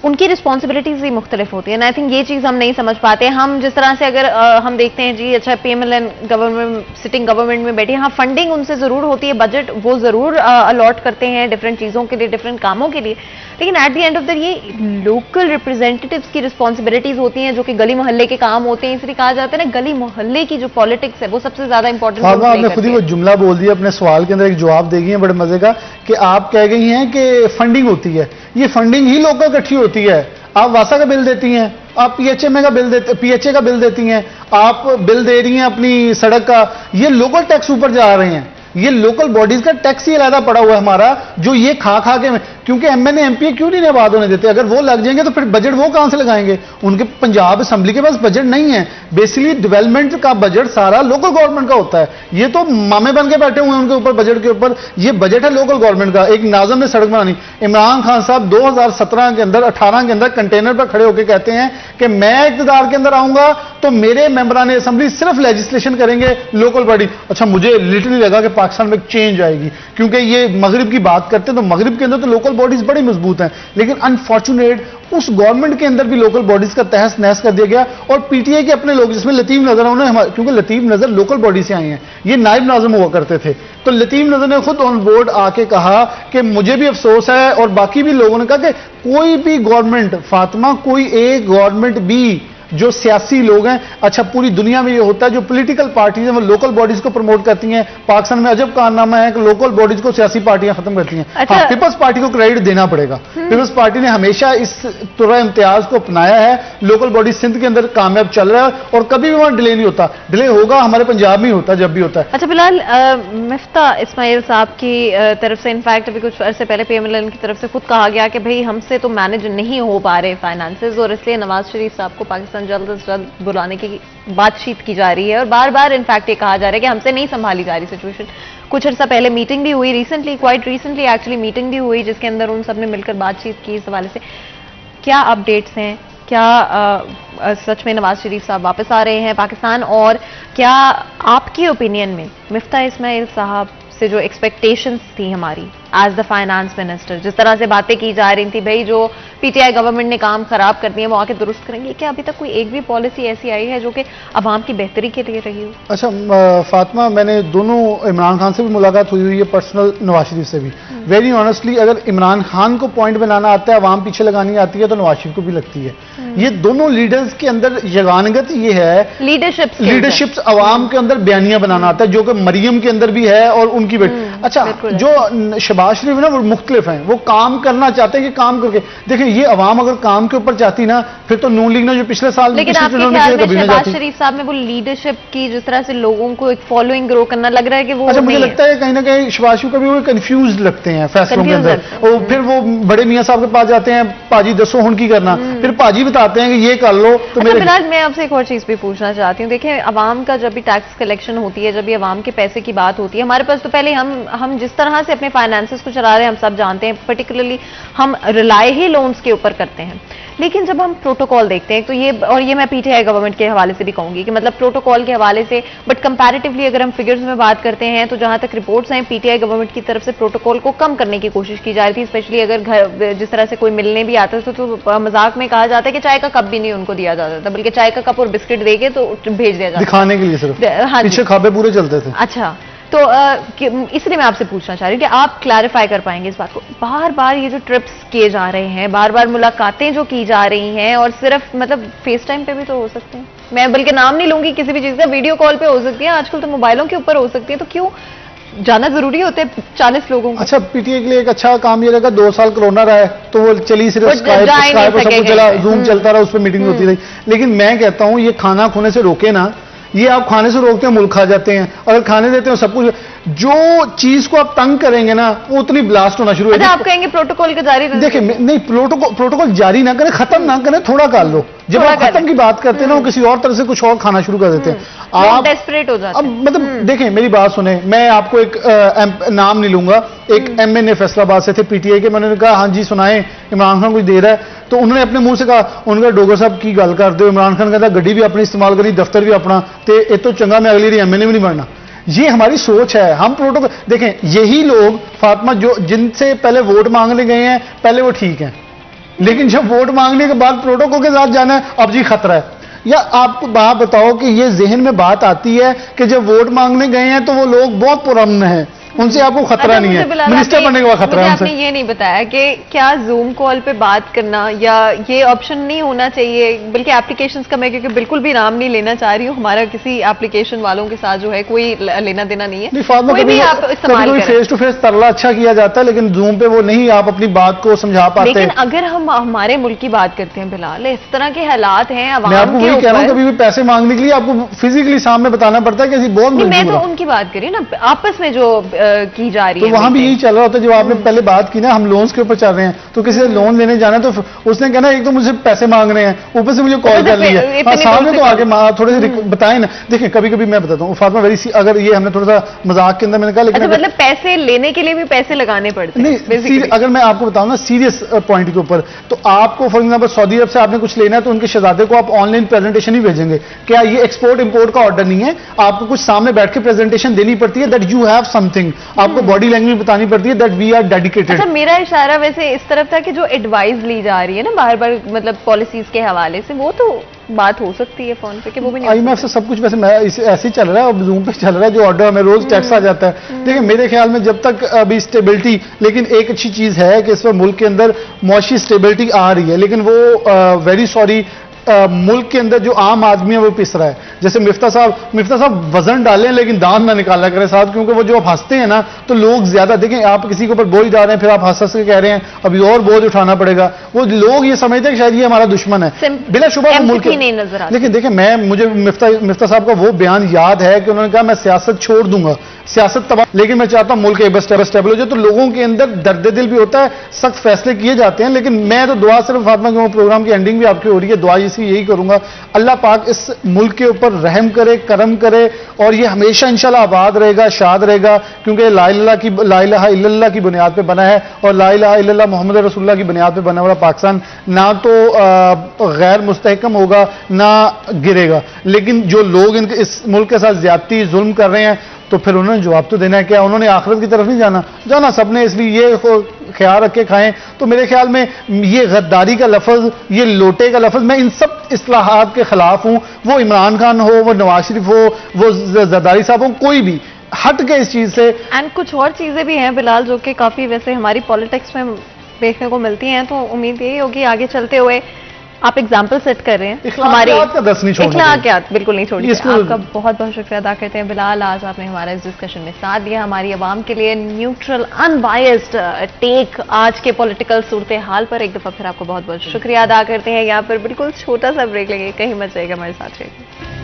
उनकी रिस्पॉन्सिबिलिटीज ही मुख्तलिफ होती है। आई थिंक ये चीज हम नहीं समझ पाते। हम जिस तरह से अगर हम देखते हैं जी, अच्छा पीएमएलएन गवर्नमेंट, सिटिंग गवर्नमेंट में बैठी, हाँ फंडिंग उनसे जरूर होती है, बजट वो जरूर अलॉट करते हैं डिफरेंट चीजों के लिए, डिफरेंट कामों के लिए, लेकिन at the end of the ये लोकल रिप्रेजेंटेटिव्स की रिस्पॉन्सिबिलिटीज होती हैं, जो कि गली मोहल्ले के काम होते हैं। इसलिए कहा जाता है ना, गली मोहल्ले की जो पॉलिटिक्स है वो सबसे ज्यादा इंपॉर्टेंट है। आपने खुद ही वो जुमला बोल दिया अपने सवाल के अंदर, एक जवाब देगी है बड़े मजे का, कि आप कह गई हैं कि फंडिंग होती है। ये फंडिंग ही लोकल इकट्ठी होती है। आप वासा का बिल देती हैं, आप पीएचए का बिल देती हैं, आप बिल दे रही हैं अपनी सड़क का, ये लोकल टैक्स ऊपर जा रहे हैं। ये लोकल बॉडीज का टैक्स ही अलग पड़ा हुआ है हमारा, जो ये खा खा के, क्योंकि एमएनए एमपी क्यों नहीं आबाद होने देते? अगर वो लग जाएंगे तो फिर बजट वो कहां से लगाएंगे? उनके पंजाब असेंबली के पास बजट नहीं है। बेसिकली डेवलपमेंट का बजट सारा लोकल गवर्नमेंट का होता है। ये तो मामे बन के बैठे हुए हैं उनके ऊपर, बजट के ऊपर। ये बजट है लोकल गवर्नमेंट का। एक नाज़म ने सड़क बनानी, इमरान खान साहब 2017 के अंदर, 18 के अंदर कंटेनर पर खड़े होकर कहते हैं कि मैं इक़्तिदार के अंदर आऊंगा तो मेरे मेंबरान असेंबली सिर्फ लेजिस्लेशन करेंगे लोकल बॉडी। अच्छा, मुझे लिटरली लगा कि पाकिस्तान में चेंज आएगी, क्योंकि ये मगरिब की बात करते हैं तो मगरिब के अंदर तो लोकल बॉडीज बड़ी मजबूत हैं, लेकिन अनफॉर्चुनेट उस गवर्नमेंट के अंदर भी लोकल बॉडीज का तहस नहस कर दिया गया। और पीटीआई के अपने लोग, जिसमें लतीफ नजर है, उन्हें, क्योंकि लतीफ नजर लोकल बॉडी से आए हैं, ये नायब नाज़िम हुआ करते थे, तो लतीफ नजर ने खुद ऑन बोर्ड आके कहा कि मुझे भी अफसोस है, और बाकी भी लोगों ने कहा कि कोई भी गवर्नमेंट, फातिमा, कोई एक गवर्नमेंट भी जो सियासी लोग हैं, अच्छा पूरी दुनिया में ये होता है, जो पॉलिटिकल पार्टीज हैं वो लोकल बॉडीज को प्रमोट करती हैं। पाकिस्तान में अजब कारनामा है कि लोकल बॉडीज को सियासी पार्टियां खत्म करती हैं। अच्छा। हाँ, पीपल्स पार्टी को क्रेडिट देना पड़ेगा। पीपल्स पार्टी ने हमेशा इस तुरा इम्तियाज को अपनाया है। लोकल बॉडी सिंध के अंदर कामयाब चल रहा है और कभी भी वहां डिले नहीं होता। डिले होगा हमारे पंजाब में ही होता है, जब भी होता है। अच्छा फिलहाल मिफ्ता इस्माइल साहब की तरफ से, इनफैक्ट अभी कुछ अर्से पहले पीएमएलएन की तरफ से खुद कहा गया कि भाई हमसे तो मैनेज नहीं हो पा रहे फाइनेंसेस, और इसलिए नवाज शरीफ साहब को पाकिस्तान जल्द से जल्द बुलाने की बातचीत की जा रही है। और बार बार इनफैक्ट ये कहा जा रहा है कि हमसे नहीं संभाली जा रही सिचुएशन। कुछ अर्सा पहले मीटिंग भी हुई, recently, quite recently actually meeting भी हुई, जिसके अंदर उन सब ने मिलकर बातचीत की इस हवाले से। क्या अपडेट्स हैं? क्या सच में नवाज शरीफ साहब वापस आ रहे हैं पाकिस्तान? और क्या आपकी ओपिनियन में मिफ्ता इस्माइल साहब से जो एक्सपेक्टेशंस थी हमारी एज द फाइनेंस मिनिस्टर, जिस तरह से बातें की जा रही थी, भाई जो पीटीआई गवर्नमेंट ने काम खराब कर दिए वो आके दुरुस्त करेंगे, क्या अभी तक कोई एक भी पॉलिसी ऐसी आई है जो कि अवाम की बेहतरी के लिए रही हो? अच्छा फातिमा, मैंने दोनों, इमरान खान से भी मुलाकात हुई है पर्सनल, नवाज शरीफ से भी। वेरी ऑनेस्टली, अगर इमरान खान को पॉइंट बनाना आता है, अवाम पीछे लगानी आती है, तो नवाज शरीफ को भी लगती है। ये दोनों लीडर्स के अंदर यगानगत ये है, लीडरशिप अवाम के अंदर बयानियां बनाना आता है, जो कि मरियम के अंदर भी है और उनकी बेटी। अच्छा, जो शहबाज शरीफ है ना, वो मुख्तलिफ हैं, वो काम करना चाहते हैं कि काम करके देखिए। ये अवाम अगर काम के ऊपर चाहती ना, फिर तो नून लीग ने जो पिछले साल, लेकिन आपके ख्याल में शहबाज शरीफ साहब में वो लीडरशिप की, जिस तरह से लोगों को एक फॉलोइंग ग्रो करना, लग रहा है कि वो, अच्छा मुझे लगता है कहीं ना कहीं शहबाज शरीफ कभी वो कंफ्यूज लगते हैं फैसलों के अंदर, और फिर वो बड़े मियां साहब के पास जाते हैं, पाजी दसो हुन की करना, फिर पाजी बताते हैं कि ये कर लो। तो मेरे फिलहाल मैं आपसे एक और चीज भी पूछना चाहती हूँ। देखिए, अवाम का जब भी टैक्स कलेक्शन होती है, जब भी अवाम के पैसे की बात होती है, हमारे पास तो पहले हम जिस तरह से अपने फाइनेंसेस को चला रहे हैं हम सब जानते हैं, पर्टिकुलरली हम रिलाय ही लोन्स के ऊपर करते हैं। लेकिन जब हम प्रोटोकॉल देखते हैं तो ये मैं पीटीआई गवर्नमेंट के हवाले से भी कहूंगी कि मतलब प्रोटोकॉल के हवाले से, बट कंपैरेटिवली अगर हम फिगर्स में बात करते हैं तो जहां तक रिपोर्ट्स हैं, पीटीआई गवर्नमेंट की तरफ से प्रोटोकॉल को कम करने की कोशिश की जा रही थी। स्पेशली अगर घर जिस तरह से कोई मिलने भी आता था तो मजाक में कहा जाता है कि चाय का कप भी नहीं उनको दिया जाता था, बल्कि चाय का कप और बिस्किट देके तो भेज दिया जाता, दिखाने के लिए सिर्फ। हाँ, पीछे खाबे पूरे चलते थे। अच्छा, तो इसलिए मैं आपसे पूछना चाह रही हूँ कि आप क्लैरिफाई कर पाएंगे इस बात को। बार बार ये जो ट्रिप्स किए जा रहे हैं, बार बार मुलाकातें जो की जा रही हैं, और सिर्फ मतलब फेस टाइम पे भी तो हो सकते हैं, मैं बल्कि नाम नहीं लूंगी किसी भी चीज का, वीडियो कॉल पे हो सकती है, आजकल तो मोबाइलों के ऊपर हो सकती है, तो जाना जरूरी होता है 40 लोगों को? अच्छा, पीटीए के लिए एक अच्छा काम ये रहेगा, 2 साल कोरोना रहा है तो वो चली सिर्फ स्काइप पर सब कुछ चला, जूम चलता रहा, उस पर मीटिंग होती रही। लेकिन मैं कहता हूं ये खाना खोने से रोके ना, ये आप खाने से रोकते हैं मुल्क खा जाते हैं, अगर खाने देते हैं सब कुछ, जो चीज को आप तंग करेंगे ना वो उतनी ब्लास्ट होना शुरू हो जाएगी। आप कहेंगे प्रोटोकॉल का जारी रहने? देखिए नहीं, प्रोटोकॉल जारी ना करें, खत्म ना करें, थोड़ा कर लो। जब आप खत्म की बात करते हैं ना, वो किसी और तरह से कुछ और खाना शुरू कर देते हैं, आप डेस्परेट हो जाते हैं। अब मतलब देखें, मेरी बात सुने, मैं आपको एक नाम नहीं लूंगा, एक एमए ने फैसलाबाद से थे पीटीआई के, मैंने कहा हाँ जी सुनाएं, इमरान खान कुछ दे रहा है, तो उन्होंने अपने मुंह से कहा, उनका डोगर साहब की गल कर दो, इमरान खान कहता गड्डी भी अपनी इस्तेमाल करी, दफ्तर भी अपना, ते ये तो चंगा मैं अगली एमएनए भी नहीं बनना। ये हमारी सोच है। हम प्रोटोकॉल देखें, यही लोग फातिमा जो जिनसे पहले वोट मांगने गए हैं, पहले वो ठीक हैं, लेकिन जब वोट मांगने के बाद प्रोटोकॉल के साथ जाना है, अब जी खतरा है। या आपको बात बताओ कि ये जहन में बात आती है कि जब वोट मांगने गए हैं तो वो लोग बहुत पुरअमन हैं, उनसे आपको खतरा नहीं है, मिनिस्टर बनने के बाद खतरा है उनसे। आपने ये नहीं बताया कि क्या जूम कॉल पे बात करना या ये ऑप्शन नहीं होना चाहिए, बल्कि एप्लीकेशंस का, मैं क्योंकि बिल्कुल भी नाम नहीं लेना चाह रही हूँ, हमारा किसी एप्लीकेशन वालों के साथ जो है कोई लेना देना नहीं है, कोई भी आप इस्तेमाल करें। फेस टू फेस तरला अच्छा किया जाता है, लेकिन जूम पे वो नहीं, आप अपनी बात को समझा पाते। लेकिन अगर हम हमारे मुल्क की बात करते हैं बिलाल, इस तरह के हालात हैं, मैं आपको वही कह रहा हूँ, कभी भी पैसे मांगने के लिए आपको फिजिकली सामने बताना पड़ता है कि बहुत। मैं तो उनकी बात करी ना, आपस में जो की जा रही है, तो वहां भी यही चल रहा होता है। जो आपने पहले बात की ना, हम लोन्स के ऊपर चल रहे हैं, तो किसी से लोन लेने जाना है तो उसने कहना एक तो मुझे पैसे मांग रहे हैं, ऊपर से मुझे कॉल कर लिया, सामने तो आके थोड़े से बताएं ना। देखिए कभी कभी मैं बताता हूँ फातिमा, वेरी अगर ये हमने थोड़ा सा मजाक के अंदर मैंने कहा, लेकिन मतलब पैसे लेने के लिए भी पैसे लगाने पड़ते हैं नहीं। अगर मैं आपको बताऊं ना सीरियस पॉइंट के ऊपर, तो आपको फॉर एग्जाम्पल सऊदी अरब से आपने कुछ लेना है, तो उनके शहजादे को आप ऑनलाइन प्रेजेंटेशन ही भेजेंगे। क्या ये एक्सपोर्ट इंपोर्ट का ऑर्डर नहीं है? आपको कुछ सामने बैठ के प्रेजेंटेशन देनी पड़ती है, दैट यू हैव समथिंग, आपको बॉडी लैंग्वेज बतानी पड़ती है, दैट वी आर डेडिकेटेड। अच्छा, मेरा इशारा वैसे इस तरफ था कि जो एडवाइस ली जा रही है ना बार बार, मतलब पॉलिसीज के हवाले से, वो तो बात हो सकती है फोन पे कि वो भी नहीं। IMF से सब कुछ वैसे ऐसे ही चल रहा है, अब जूम पे चल रहा है, जो ऑर्डर हमें रोज टैक्स आ जाता है। देखिए मेरे ख्याल में जब तक अभी स्टेबिलिटी, लेकिन एक अच्छी चीज है कि इस पर मुल्क के अंदर मौशी स्टेबिलिटी आ रही है, लेकिन वो वेरी सॉरी मुल्क के अंदर जो आम आदमी है वो पिस रहा है। जैसे मिफ्ता साहब वजन डालें लेकिन दांत ना निकाला करें साथ, क्योंकि वो जो आप हंसते हैं ना तो लोग ज्यादा देखें, आप किसी के ऊपर बोझ डाल रहे हैं, फिर आप हंस हंस के कह रहे हैं अभी और बोझ उठाना पड़ेगा, वो लोग ये समझते हैं कि शायद ये हमारा दुश्मन है, बिलाशुबा वो मुल्क नहीं नजर आता। लेकिन देखिए मुझे मिफ्ता साहब का वो बयान याद है कि उन्होंने कहा मैं सियासत छोड़ दूंगा, सियासत तबाह, लेकिन मैं चाहता हूं मुल्क एक स्टेबल हो जाए। तो लोगों के अंदर दर्द दिल भी होता है, सख्त फैसले किए जाते हैं, लेकिन मैं तो दुआ सिर्फ फातिमा के प्रोग्राम की एंडिंग भी आपकी हो रही है, दुआ यही करूंगा, अल्लाह पाक इस मुल्क के ऊपर रहम करे, करम करे, और ये हमेशा इंशाल्लाह आबाद रहेगा, शाद रहेगा, क्योंकि ला इलाहा इल्लल्लाह की बुनियाद पे बना है, और ला इलाहा इल्लल्लाह मोहम्मद रसूलुल्लाह की बुनियाद पे बना हुआ पाकिस्तान ना तो गैर मुस्तहकम होगा ना गिरेगा। लेकिन जो लोग इनके इस मुल्क के साथ ज्यादती जुल्म कर रहे हैं, तो फिर उन्होंने जवाब तो देना है। क्या उन्होंने आखिरत की तरफ नहीं जाना सबने, इसलिए ये ख्याल रख के खाएं। तो मेरे ख्याल में ये गद्दारी का लफ्ज, ये लोटे का लफ्ज, मैं इन सब इस्लाहात के खिलाफ हूं, वो इमरान खान हो, वो नवाज शरीफ हो, वो जरदारी साहब हो, कोई भी हट के इस चीज से। एंड कुछ और चीजें भी हैं बिलाल जो कि काफी वैसे हमारी पॉलिटिक्स में देखने को मिलती हैं, तो उम्मीद यही होगी आगे चलते हुए आप एग्जाम्पल सेट कर रहे हैं हमारे इखलाकियात बिल्कुल नहीं छोड़िए। आपका बहुत बहुत शुक्रिया अदा करते हैं बिलाल, आज आपने हमारा इस डिस्कशन में साथ दिया, हमारी आवाम के लिए न्यूट्रल अनबायस्ड टेक आज के पॉलिटिकल सूरत हाल पर। एक दफा फिर आपको बहुत बहुत शुक्रिया अदा करते हैं। यहाँ पर बिल्कुल छोटा सा ब्रेक लेंगे, कहीं मत जाएगा, हमारे साथ रहिए।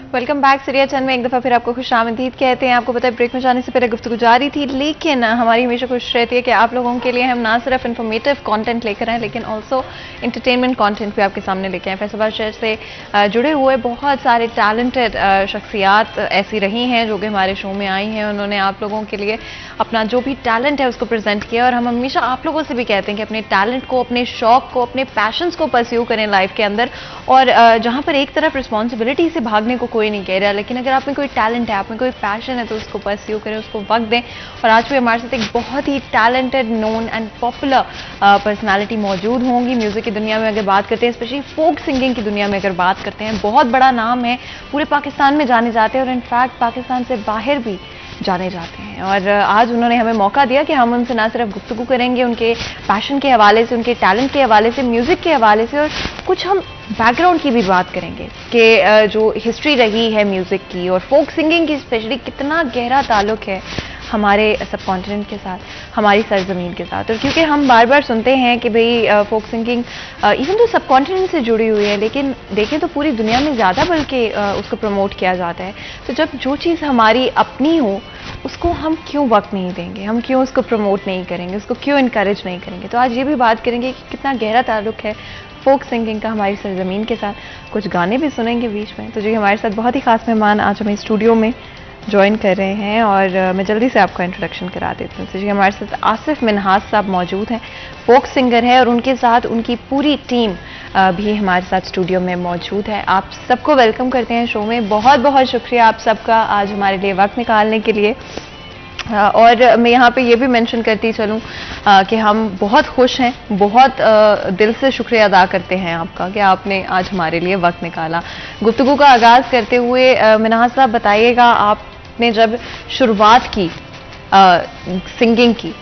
Welcome back. सीरिया चंद में एक दफा फिर आपको खुशामदीद कहते हैं। आपको पता है ब्रेक में जाने से पहले गुफ्तगू जारी थी, लेकिन हमारी हमेशा कोशिश रहती है कि आप लोगों के लिए हम ना सिर्फ इन्फॉर्मेटिव कंटेंट लेकर आए, लेकिन ऑल्सो एंटरटेनमेंट कंटेंट भी आपके सामने लेके आए। फैसलाबाद शहर से जुड़े हुए बहुत सारे टैलेंटेड शख्सियात ऐसी रही हैं जो कि हमारे शो में आई हैं। उन्होंने आप लोगों के लिए अपना जो भी टैलेंट है उसको प्रेजेंट किया, और हम हमेशा आप लोगों से भी कहते हैं कि अपने टैलेंट को, अपने शौक को, अपने पैशंस को परस्यू करें लाइफ के अंदर। और जहां पर एक तरफ रिस्पॉन्सिबिलिटी से भागने को कोई नहीं कह रहा, लेकिन अगर आप में कोई टैलेंट है, आप में कोई पैशन है, तो उसको परस्यू करें, उसको वक्त दें। और आज भी हमारे साथ एक बहुत ही talented, known and popular personality मौजूद होंगी। म्यूजिक की दुनिया में अगर बात करते हैं, स्पेशली फोक सिंगिंग की दुनिया में अगर बात करते हैं, बहुत बड़ा नाम है, पूरे पाकिस्तान में जाने जाते हैं, और इनफैक्ट पाकिस्तान से बाहर भी जाने जाते हैं। हैं और आज उन्होंने हमें मौका दिया कि हम उनसे ना सिर्फ गुफ्तगू करेंगे उनके पैशन के हवाले से, उनके टैलेंट के हवाले से, म्यूज़िक के हवाले से, और कुछ हम बैकग्राउंड की भी बात करेंगे कि जो हिस्ट्री रही है म्यूज़िक की और फोक सिंगिंग की स्पेशली कितना गहरा ताल्लुक है हमारे सब कॉन्टिनेंट के साथ, हमारी सरजमीन के साथ। और क्योंकि हम बार बार सुनते हैं कि भाई फोक सिंगिंग इवन तो सब कॉन्टिनेंट से जुड़ी हुई है, लेकिन देखें तो पूरी दुनिया में ज़्यादा बल्कि उसको प्रमोट किया जाता है। तो जब जो चीज़ हमारी अपनी हो उसको हम क्यों वक्त नहीं देंगे, हम क्यों उसको प्रमोट नहीं करेंगे, उसको क्यों इनकरेज नहीं करेंगे। तो आज ये भी बात करेंगे कि कितना गहरा ताल्लुक है फोक सिंगिंग का हमारी सरजमीन के साथ। कुछ गाने भी सुनेंगे बीच में। तो जी हमारे साथ बहुत ही खास मेहमान आज हमें स्टूडियो में ज्वाइन कर रहे हैं और मैं जल्दी से आपको इंट्रोडक्शन करा देती हूँ। तो जी हमारे साथ आसिफ मिन्हाज साहब मौजूद हैं, फोक सिंगर है और उनके साथ उनकी पूरी टीम भी हमारे साथ स्टूडियो में मौजूद है। आप सबको वेलकम करते हैं शो में। बहुत बहुत शुक्रिया आप सबका आज हमारे लिए वक्त निकालने के लिए। और मैं यहाँ पे ये भी मेंशन करती चलूँ कि हम बहुत खुश हैं, बहुत दिल से शुक्रिया अदा करते हैं आपका कि आपने आज हमारे लिए वक्त निकाला। गुफ्तगू का आगाज़ करते हुए मिन्हाज साहब बताइएगा, आपने जब शुरुआत की सिंगिंग की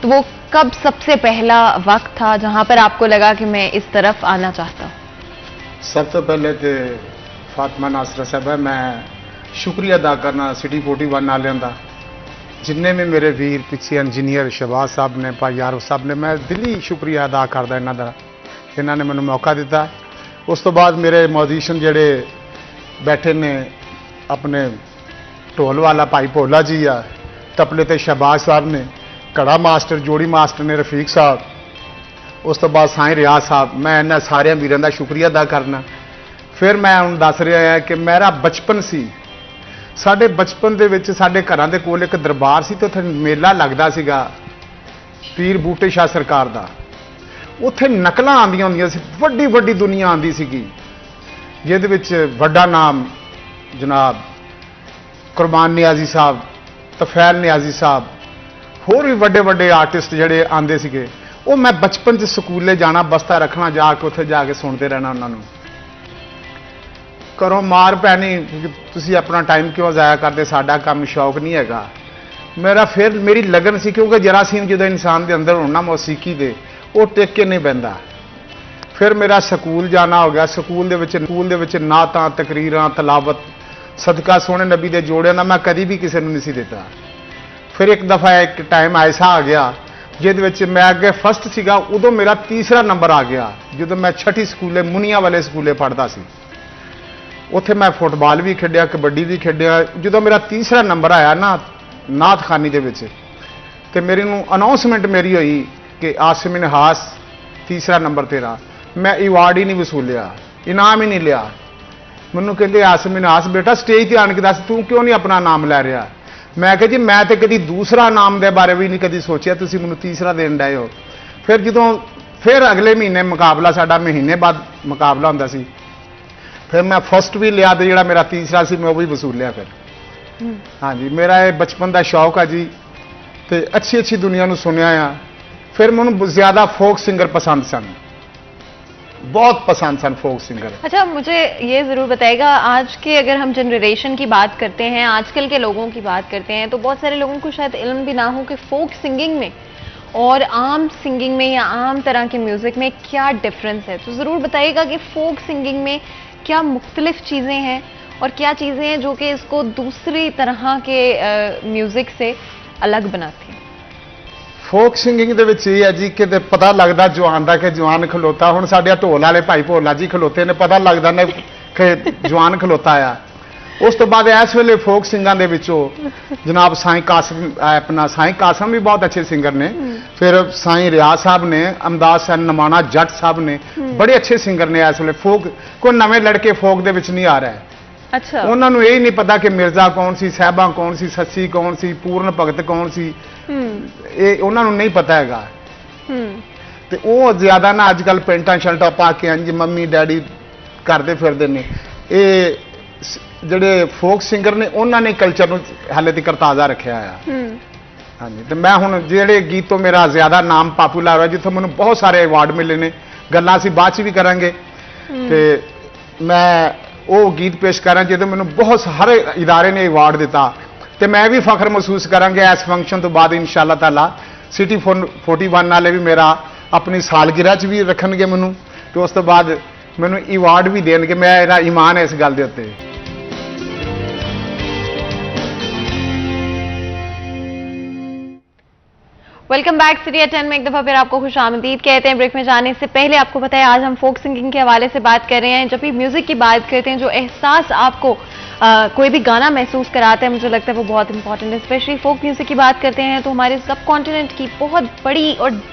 तो वो कब सबसे पहला वक्त था जहाँ पर आपको लगा कि मैं इस तरफ आना चाहता हूँ? सबसे पहले तो फातिमा नासर साहब है, मैं शुक्रिया अदा करना सिटी 41 वालियां दा, जिन्ने भी मेरे वीर पिछे इंजीनियर शहबाज साहब ने, भाई यारो साहब ने, मैं दिली शुक्रिया अदा करदा इन्हां दा, इन्हां ने मैनूं मौका दिता। उस तो बाद मेरे म्यूजिशियन जिहड़े बैठे ने, अपने ढोल वाला भाई भोला जी आ, तबले ते शहबाज साहब ने, घड़ा मास्टर जोड़ी मास्टर ने रफीक साहब, उस तो बाद साईं रियाज साहब, मैं इन्हां सारे वीरां दा शुक्रिया अदा करना। फिर मैं हुण दस रहा है कि मेरा बचपन सी, साडे बचपन दे विच साडे घरां दे कोल एक दरबार सी ते उत्थे मेला लगदा सीगा पीर बूटे शाह सरकार दा। उत्थे नकलां आंदियां हुंदियां सी, वड्डी वड्डी दुनिया आंदी सीगी, जिहदे विच वड्डा नाम जनाब कुरबान नियाजी साहब, तफैल नियाजी साहब, होर भी वड्डे वड्डे आर्टिस्ट जिहड़े आंदे सीगे। ਉਹ मैं बचपन च स्कूले जाना, बस्ता रखना, जाके उत्थे जाके सुनते रहना उन्होंने। घरों मार पैनी कि तुसी अपना टाइम क्यों जाया करते, साडा काम शौक नहीं हैगा। मेरा फिर मेरी लगन सी, क्योंकि जरासीम जो इंसान के अंदर होना मौसीकी दे, वो टिक के नहीं बहता। फिर मेरा स्कूल जाना हो गया, स्कूल दे विच नातां, तकरीरां, तलावत, सदका सोहने नबी दे जोड़ियां दा मैं कदी भी किसी नहीं सी दिता। फिर एक दफ़ा एक टाइम ऐसा आ गया जिहदे विच मैं अगे फस्ट सीगा, उदों मेरा तीसरा नंबर आ गया ਜਦੋਂ मैं छठी स्कूले मुनिया वाले स्कूले पढ़ता सी। उत्थे मैं फुटबाल भी खेडिया, कबड्डी भी खेडिया। ਜਦੋਂ मेरा तीसरा नंबर आया ना नाथ खानी दे विच, ते मेरी नूं अनाउंसमेंट मेरी हुई कि आसिफ मिन्हाज तीसरा नंबर तेरा। मैं अवार्ड ही नहीं वसूलिया, इनाम ही नहीं लिया। मैनूं कहंदे आसिफ मिन्हाज बेटा स्टेज ते आण के दस तूं क्यों नहीं अपना नाम लै रहा। मैं कहा जी मैं तो कभी दूसरा नाम के बारे भी नहीं कभी सोचा, तुसीं मैनूं तीसरा देन डए हो। फिर जदों फिर अगले महीने मुकाबला, साडा महीने बाद मुकाबला हुंदा सी, फिर मैं फस्ट भी लिया, तो जिहड़ा मेरा तीसरा सी मैं वो भी वसूलिया। फिर हाँ जी, मेरा ये बचपन का शौक है जी, तो अच्छी अच्छी दुनिया नूं सुनिया आ। फिर मैनूं ज़्यादा फोक सिंगर पसंद सन, बहुत पसंद सन फोक सिंगर। अच्छा, मुझे ये ज़रूर बताइएगा, आज के अगर हम जनरेशन की बात करते हैं, आजकल के लोगों की बात करते हैं, तो बहुत सारे लोगों को शायद इल्म भी ना हो कि फोक सिंगिंग में और आम सिंगिंग में या आम तरह के म्यूज़िक में क्या डिफरेंस है। तो ज़रूर बताइएगा कि फोक सिंगिंग में क्या मुख्तलिफ चीज़ें हैं और क्या चीज़ें हैं जो कि इसको दूसरी तरह के म्यूज़िक से अलग बनाती हैं। फोक सिंगिंग दे विच ये है जी कि पता लगता जवान का कि जवान खलोता। हुण साडे ढोल वाले भाई भोला जी खलोते ने, पता लगता ने कि जवान खलोता आ। उस तो बाद इस वेले फोक सिंगां दे विचों जनाब साईं कासम, अपना साईं कासम भी बहुत अच्छे सिंगर ने, फिर साईं रियाज साहब ने, अमदाद सैन नमाना जट साहब ने, बड़े अच्छे सिंगर ने। इस वेले फोक कोई नवे लड़के फोक दे विच नहीं आ रहा है। अच्छा, उन्होंने यही नहीं पता कि मिर्जा कौन सी, साहबा कौन सी, सस्सी कौन सी, पूर्ण भगत कौन सी, ये उन्होंने नहीं पता हैगा। ते वो ज्यादा ना अजकल पेंटा शर्टा पा के इंज मम्मी डैडी करते फिरते ने। ये ਜਿਹੜੇ फोक सिंगर ने उन्होंने कल्चर ਨੂੰ हाले तक ताज़ा रखा है। हाँ जी, तो मैं हुण ਜਿਹੜੇ गीत तो मेरा ज़्यादा नाम पॉपुलर है, जितों मैंने बहुत सारे अवार्ड मिले ने, गल्लां असीं बाद च भी करांगे। ते मैं वो गीत पेश कर रहा जिहदे मैंने बहुत हर इदारे ने अवार्ड दिता। ਤੇ ਮੈਂ ਵੀ ਫਖਰ ਮਹਿਸੂਸ ਕਰਾਂਗਾ ਇਸ ਫੰਕਸ਼ਨ ਤੋਂ ਬਾਅਦ ਇਨਸ਼ਾਅੱਲਾ ਤਾਲਾ ਸਿਟੀ 41 ਵਾਲੇ ਵੀ ਮੇਰਾ ਆਪਣੀ ਸਾਲਗਿਰਾ 'ਚ ਵੀ ਰੱਖਣਗੇ ਮੈਨੂੰ ਤੇ ਉਸ ਤੋਂ ਬਾਅਦ ਮੈਨੂੰ ਅਵਾਰਡ ਵੀ ਦੇਣਗੇ ਮੇਰਾ ਈਮਾਨ ਹੈ ਇਸ ਗੱਲ ਦੇ ਉੱਤੇ वेलकम बैक सिटी एट 10 में एक दफा फिर आपको खुश आमदीद कहते हैं। ब्रेक में जाने से पहले आपको पता है आज हम फोक सिंगिंग के हवाले से बात कर रहे हैं। जब भी म्यूजिक की बात करते हैं जो एहसास आपको कोई भी गाना महसूस कराता है मुझे लगता है वो बहुत इंपॉर्टेंट है। स्पेशली फोक म्यूजिक की बात करते हैं तो हमारे सब कॉन्टिनेंट की बहुत बड़ी और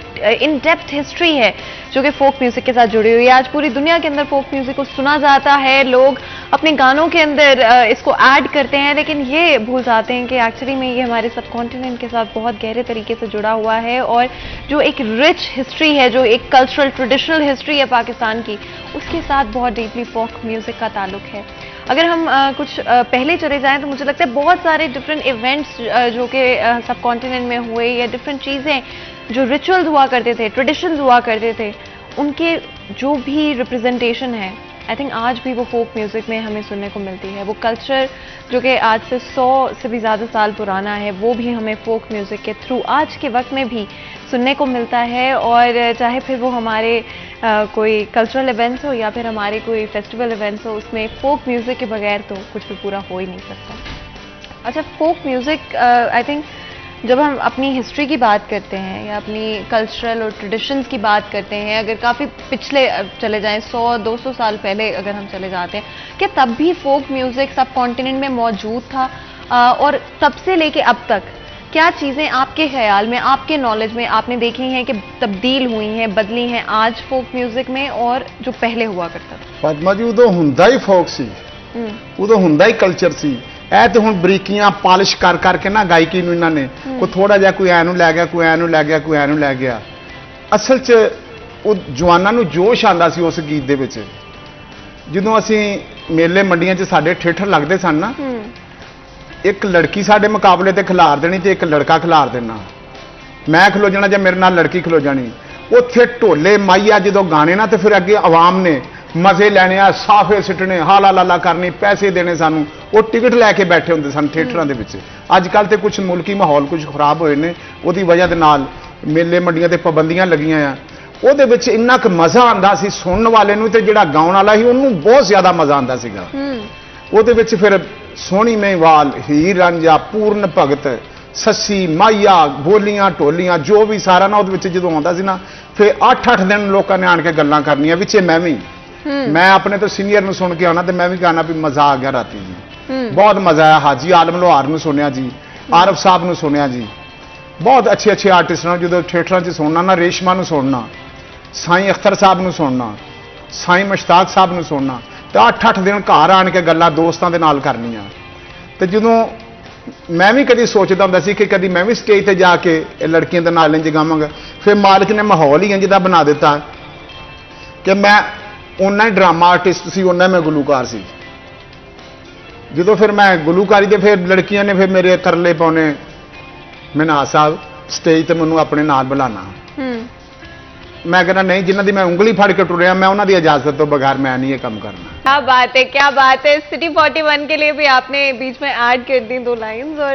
इन डेप्थ हिस्ट्री है जो कि फोक म्यूजिक के साथ जुड़ी हुई है। आज पूरी दुनिया के अंदर फोक म्यूजिक को सुना जाता है, लोग अपने गानों के अंदर इसको ऐड करते हैं, लेकिन ये भूल जाते हैं कि एक्चुअली में ये हमारे सब कॉन्टिनेंट के साथ बहुत गहरे तरीके से जुड़ा हुआ है और जो एक रिच हिस्ट्री है, जो एक कल्चरल ट्रेडिशनल हिस्ट्री है पाकिस्तान की, उसके साथ बहुत डीपली फोक म्यूजिक का ताल्लुक है। अगर हम कुछ पहले चले जाएं तो मुझे लगता है बहुत सारे डिफरेंट इवेंट्स जो कि सब कॉन्टिनेंट में हुए या डिफरेंट चीज़ें जो रिचुअल्स हुआ करते थे, ट्रेडिशंस हुआ करते थे, उनके जो भी रिप्रेजेंटेशन है आई थिंक आज भी वो फोक म्यूज़िक में हमें सुनने को मिलती है। वो कल्चर जो कि आज से 100 से भी ज़्यादा साल पुराना है वो भी हमें फोक म्यूज़िक के थ्रू आज के वक्त में भी सुनने को मिलता है। और चाहे फिर वो हमारे कोई कल्चरल इवेंट्स हो या फिर हमारे कोई फेस्टिवल इवेंट्स हो, उसमें फोक म्यूज़िक के बगैर तो कुछ भी पूरा हो ही नहीं सकता। अच्छा, फोक म्यूज़िक आई थिंक जब हम अपनी हिस्ट्री की बात करते हैं या अपनी कल्चरल और ट्रेडिशंस की बात करते हैं, अगर काफ़ी पिछले चले जाएं 100-200 साल पहले अगर हम चले जाते हैं, क्या तब भी फोक म्यूज़िक सब कॉन्टिनेंट में मौजूद था? और तब से लेके अब तक क्या चीज़ें आपके ख्याल में, आपके नॉलेज में आपने देखी हैं कि तब्दील हुई हैं, बदली हैं आज फोक म्यूज़िक में और जो पहले हुआ करता था? फातिमा जी उदों हुंदा ही फोक सी, उदों हुंदा ही कल्चर सी। ਇਹ ਤੇ ਹੁਣ ਬਰੀਕੀਆਂ ਪਾਲਿਸ਼ ਕਰ ਕਰਕੇ ਨਾ ਗਾਇਕੀ ਨੂੰ ਇਹਨਾਂ ਨੇ ਕੋਈ ਥੋੜਾ ਜਿਹਾ ਕੋਈ ਐ ਨੂੰ ਲੈ ਗਿਆ, ਕੋਈ ਐ ਨੂੰ ਲੈ ਗਿਆ, ਕੋਈ ਐ ਨੂੰ ਲੈ ਗਿਆ। ਅਸਲ 'ਚ ਉਹ ਜਵਾਨਾਂ ਨੂੰ ਜੋਸ਼ ਆਂਦਾ ਸੀ ਉਸ ਗੀਤ ਦੇ ਵਿੱਚ। ਜਦੋਂ ਅਸੀਂ ਮੇਲੇ ਮੰਡੀਆਂ 'ਚ ਸਾਡੇ ਠੇਠਰ ਲੱਗਦੇ ਸਨ ਨਾ, ਇੱਕ ਲੜਕੀ ਸਾਡੇ ਮੁਕਾਬਲੇ ਤੇ ਖਿਲਾਰ ਦੇਣੀ ਤੇ ਇੱਕ ਲੜਕਾ ਖਿਲਾਰ ਦੇਣਾ। ਮੈਂ ਖਲੋ ਜਾਣਾ ਜਾਂ ਮੇਰੇ ਨਾਲ ਲੜਕੀ ਖਲੋ ਜਾਣੀ। ਉੱਥੇ ਢੋਲੇ ਮਾਈਆ ਜਦੋਂ ਗਾਣੇ ਨਾ ਤੇ ਫਿਰ ਅੱਗੇ ਆਵਾਮ ਨੇ ਮਜ਼ੇ ਲੈਣੇ ਆ, ਸਾਫੇ ਸਿੱਟਣੇ, ਹਾਲਾ ਲਾਲਾ ਕਰਨੀ, ਪੈਸੇ ਦੇਣੇ ਸਾਨੂੰ। ਉਹ ਟਿਕਟ ਲੈ ਕੇ ਬੈਠੇ ਹੁੰਦੇ ਸਨ ਥੀਏਟਰਾਂ ਦੇ ਵਿੱਚ। ਅੱਜ ਕੱਲ੍ਹ ਤੇ ਕੁਝ ਮੁਲਕੀ ਮਾਹੌਲ ਕੁਝ ਖਰਾਬ ਹੋਏ ਨੇ, ਉਹਦੀ ਵਜ੍ਹਾ ਦੇ ਨਾਲ ਮੇਲੇ ਮੰਡੀਆਂ ਤੇ ਪਾਬੰਦੀਆਂ ਲੱਗੀਆਂ ਆ। ਉਹਦੇ ਵਿੱਚ ਇੰਨਾ ਕੁ ਮਜ਼ਾ ਆਉਂਦਾ ਸੀ ਸੁਣਨ ਵਾਲੇ ਨੂੰ ਤੇ ਜਿਹੜਾ ਗਾਉਣ ਵਾਲਾ ਸੀ ਉਹਨੂੰ ਬਹੁਤ ਜ਼ਿਆਦਾ ਮਜ਼ਾ ਆਉਂਦਾ ਸੀਗਾ। ਉਹਦੇ ਵਿੱਚ ਫਿਰ ਸੋਹਣੀ ਮਹੀਵਾਲ, ਹੀਰ ਰਾਂਝਾ, ਪੂਰਨ ਭਗਤ, ਸੱਸੀ, ਮਾਈਆ, ਬੋਲੀਆਂ, ਢੋਲੀਆਂ ਜੋ ਵੀ ਸਾਰਾ ਨਾ ਉਹਦੇ ਵਿੱਚ ਜਦੋਂ ਆਉਂਦਾ ਸੀ ਨਾ, ਫਿਰ 8-8 ਦਿਨ ਲੋਕਾਂ ਨੇ ਆਣ ਕੇ ਗੱਲਾਂ ਕਰਨੀਆਂ। ਵਿੱਚੇ ਮੈਂ ਵੀ मैं अपने तो सीनियर ਨੂੰ ਸੁਣ ਕੇ ਆਉਣਾ ਤੇ ਮੈਂ ਵੀ ਗਾਣਾ ਵੀ ਮਜ਼ਾ ਆ ਗਿਆ ਰਾਤੀ ਜੀ। ਬਹੁਤ ਮਜ਼ਾ ਆਇਆ। ਹਾਜੀ ਆਲਮ ਲੋਹਾਰ ਨੂੰ ਸੁਣਿਆ ਜੀ, ਆਰਫ ਸਾਹਿਬ ਨੂੰ ਸੁਣਿਆ ਜੀ, ਬਹੁਤ ਅੱਛੇ ਆਰਟਿਸਟ ਨੂੰ ਜਦੋਂ ਥੀਏਟਰਾਂ 'ਚ ਸੁਣਨਾ ਨਾ, ਰੇਸ਼ਮਾ ਨੂੰ ਸੁਣਨਾ, ਸਾਈਂ ਅਖਤਰ ਸਾਹਿਬ ਨੂੰ ਸੁਣਨਾ, ਸਾਈਂ ਮੁਸ਼ਤਾਕ ਸਾਹਿਬ ਨੂੰ ਸੁਣਨਾ ਤੇ 8-8 ਦਿਨ ਘਰ ਆਣ ਕੇ ਗੱਲਾਂ ਦੋਸਤਾਂ ਦੇ ਨਾਲ ਕਰਨੀਆਂ। ਤੇ ਜਦੋਂ ਮੈਂ ਵੀ ਕਦੀ ਸੋਚਦਾ ਹੁੰਦਾ ਸੀ ਕਿ ਕਦੀ ਮੈਂ ਵੀ ਸਟੇਜ ਤੇ ਜਾ ਕੇ ਇਹ ਲੜਕੀਆਂ ਦੇ ਨਾਲ ਇੰਝ ਗਾਵਾਂਗਾ। ਫਿਰ ਮਾਲਕ ਨੇ ਮਾਹੌਲ ਹੀ ਇੰਝ ਦਾ ਬਣਾ ਦਿੱਤਾ ਕਿ ਮੈਂ ਉਹਨਾਂ ਹੀ ਡਰਾਮਾ ਆਰਟਿਸਟ ਸੀ, ਉਹਨਾਂ ਮੈਂ ਗੁਲੂਕਾਰ ਸੀ। ਜਦੋਂ ਫਿਰ ਮੈਂ ਗੁਲੂਕਾਰੀ ਦੇ ਫਿਰ ਲੜਕੀਆਂ ਨੇ ਫਿਰ ਮੇਰੇ ਤਰਲੇ ਪਾਉਣੇ, ਮਨਾ ਸਾਹਿਬ ਸਟੇਜ ਤੇ ਮੈਨੂੰ ਆਪਣੇ ਨਾਲ ਬੁਲਾਣਾ। मैं कहना नहीं, जिन्हों की मैं उंगली फड़ के टुरिया मैं उन्होंने इजाजत तो बगैर मैं नहीं ये काम करना। क्या बात है, क्या बात है। सिटी 41 के लिए भी आपने बीच में ऐड कर दी 2 लाइंस और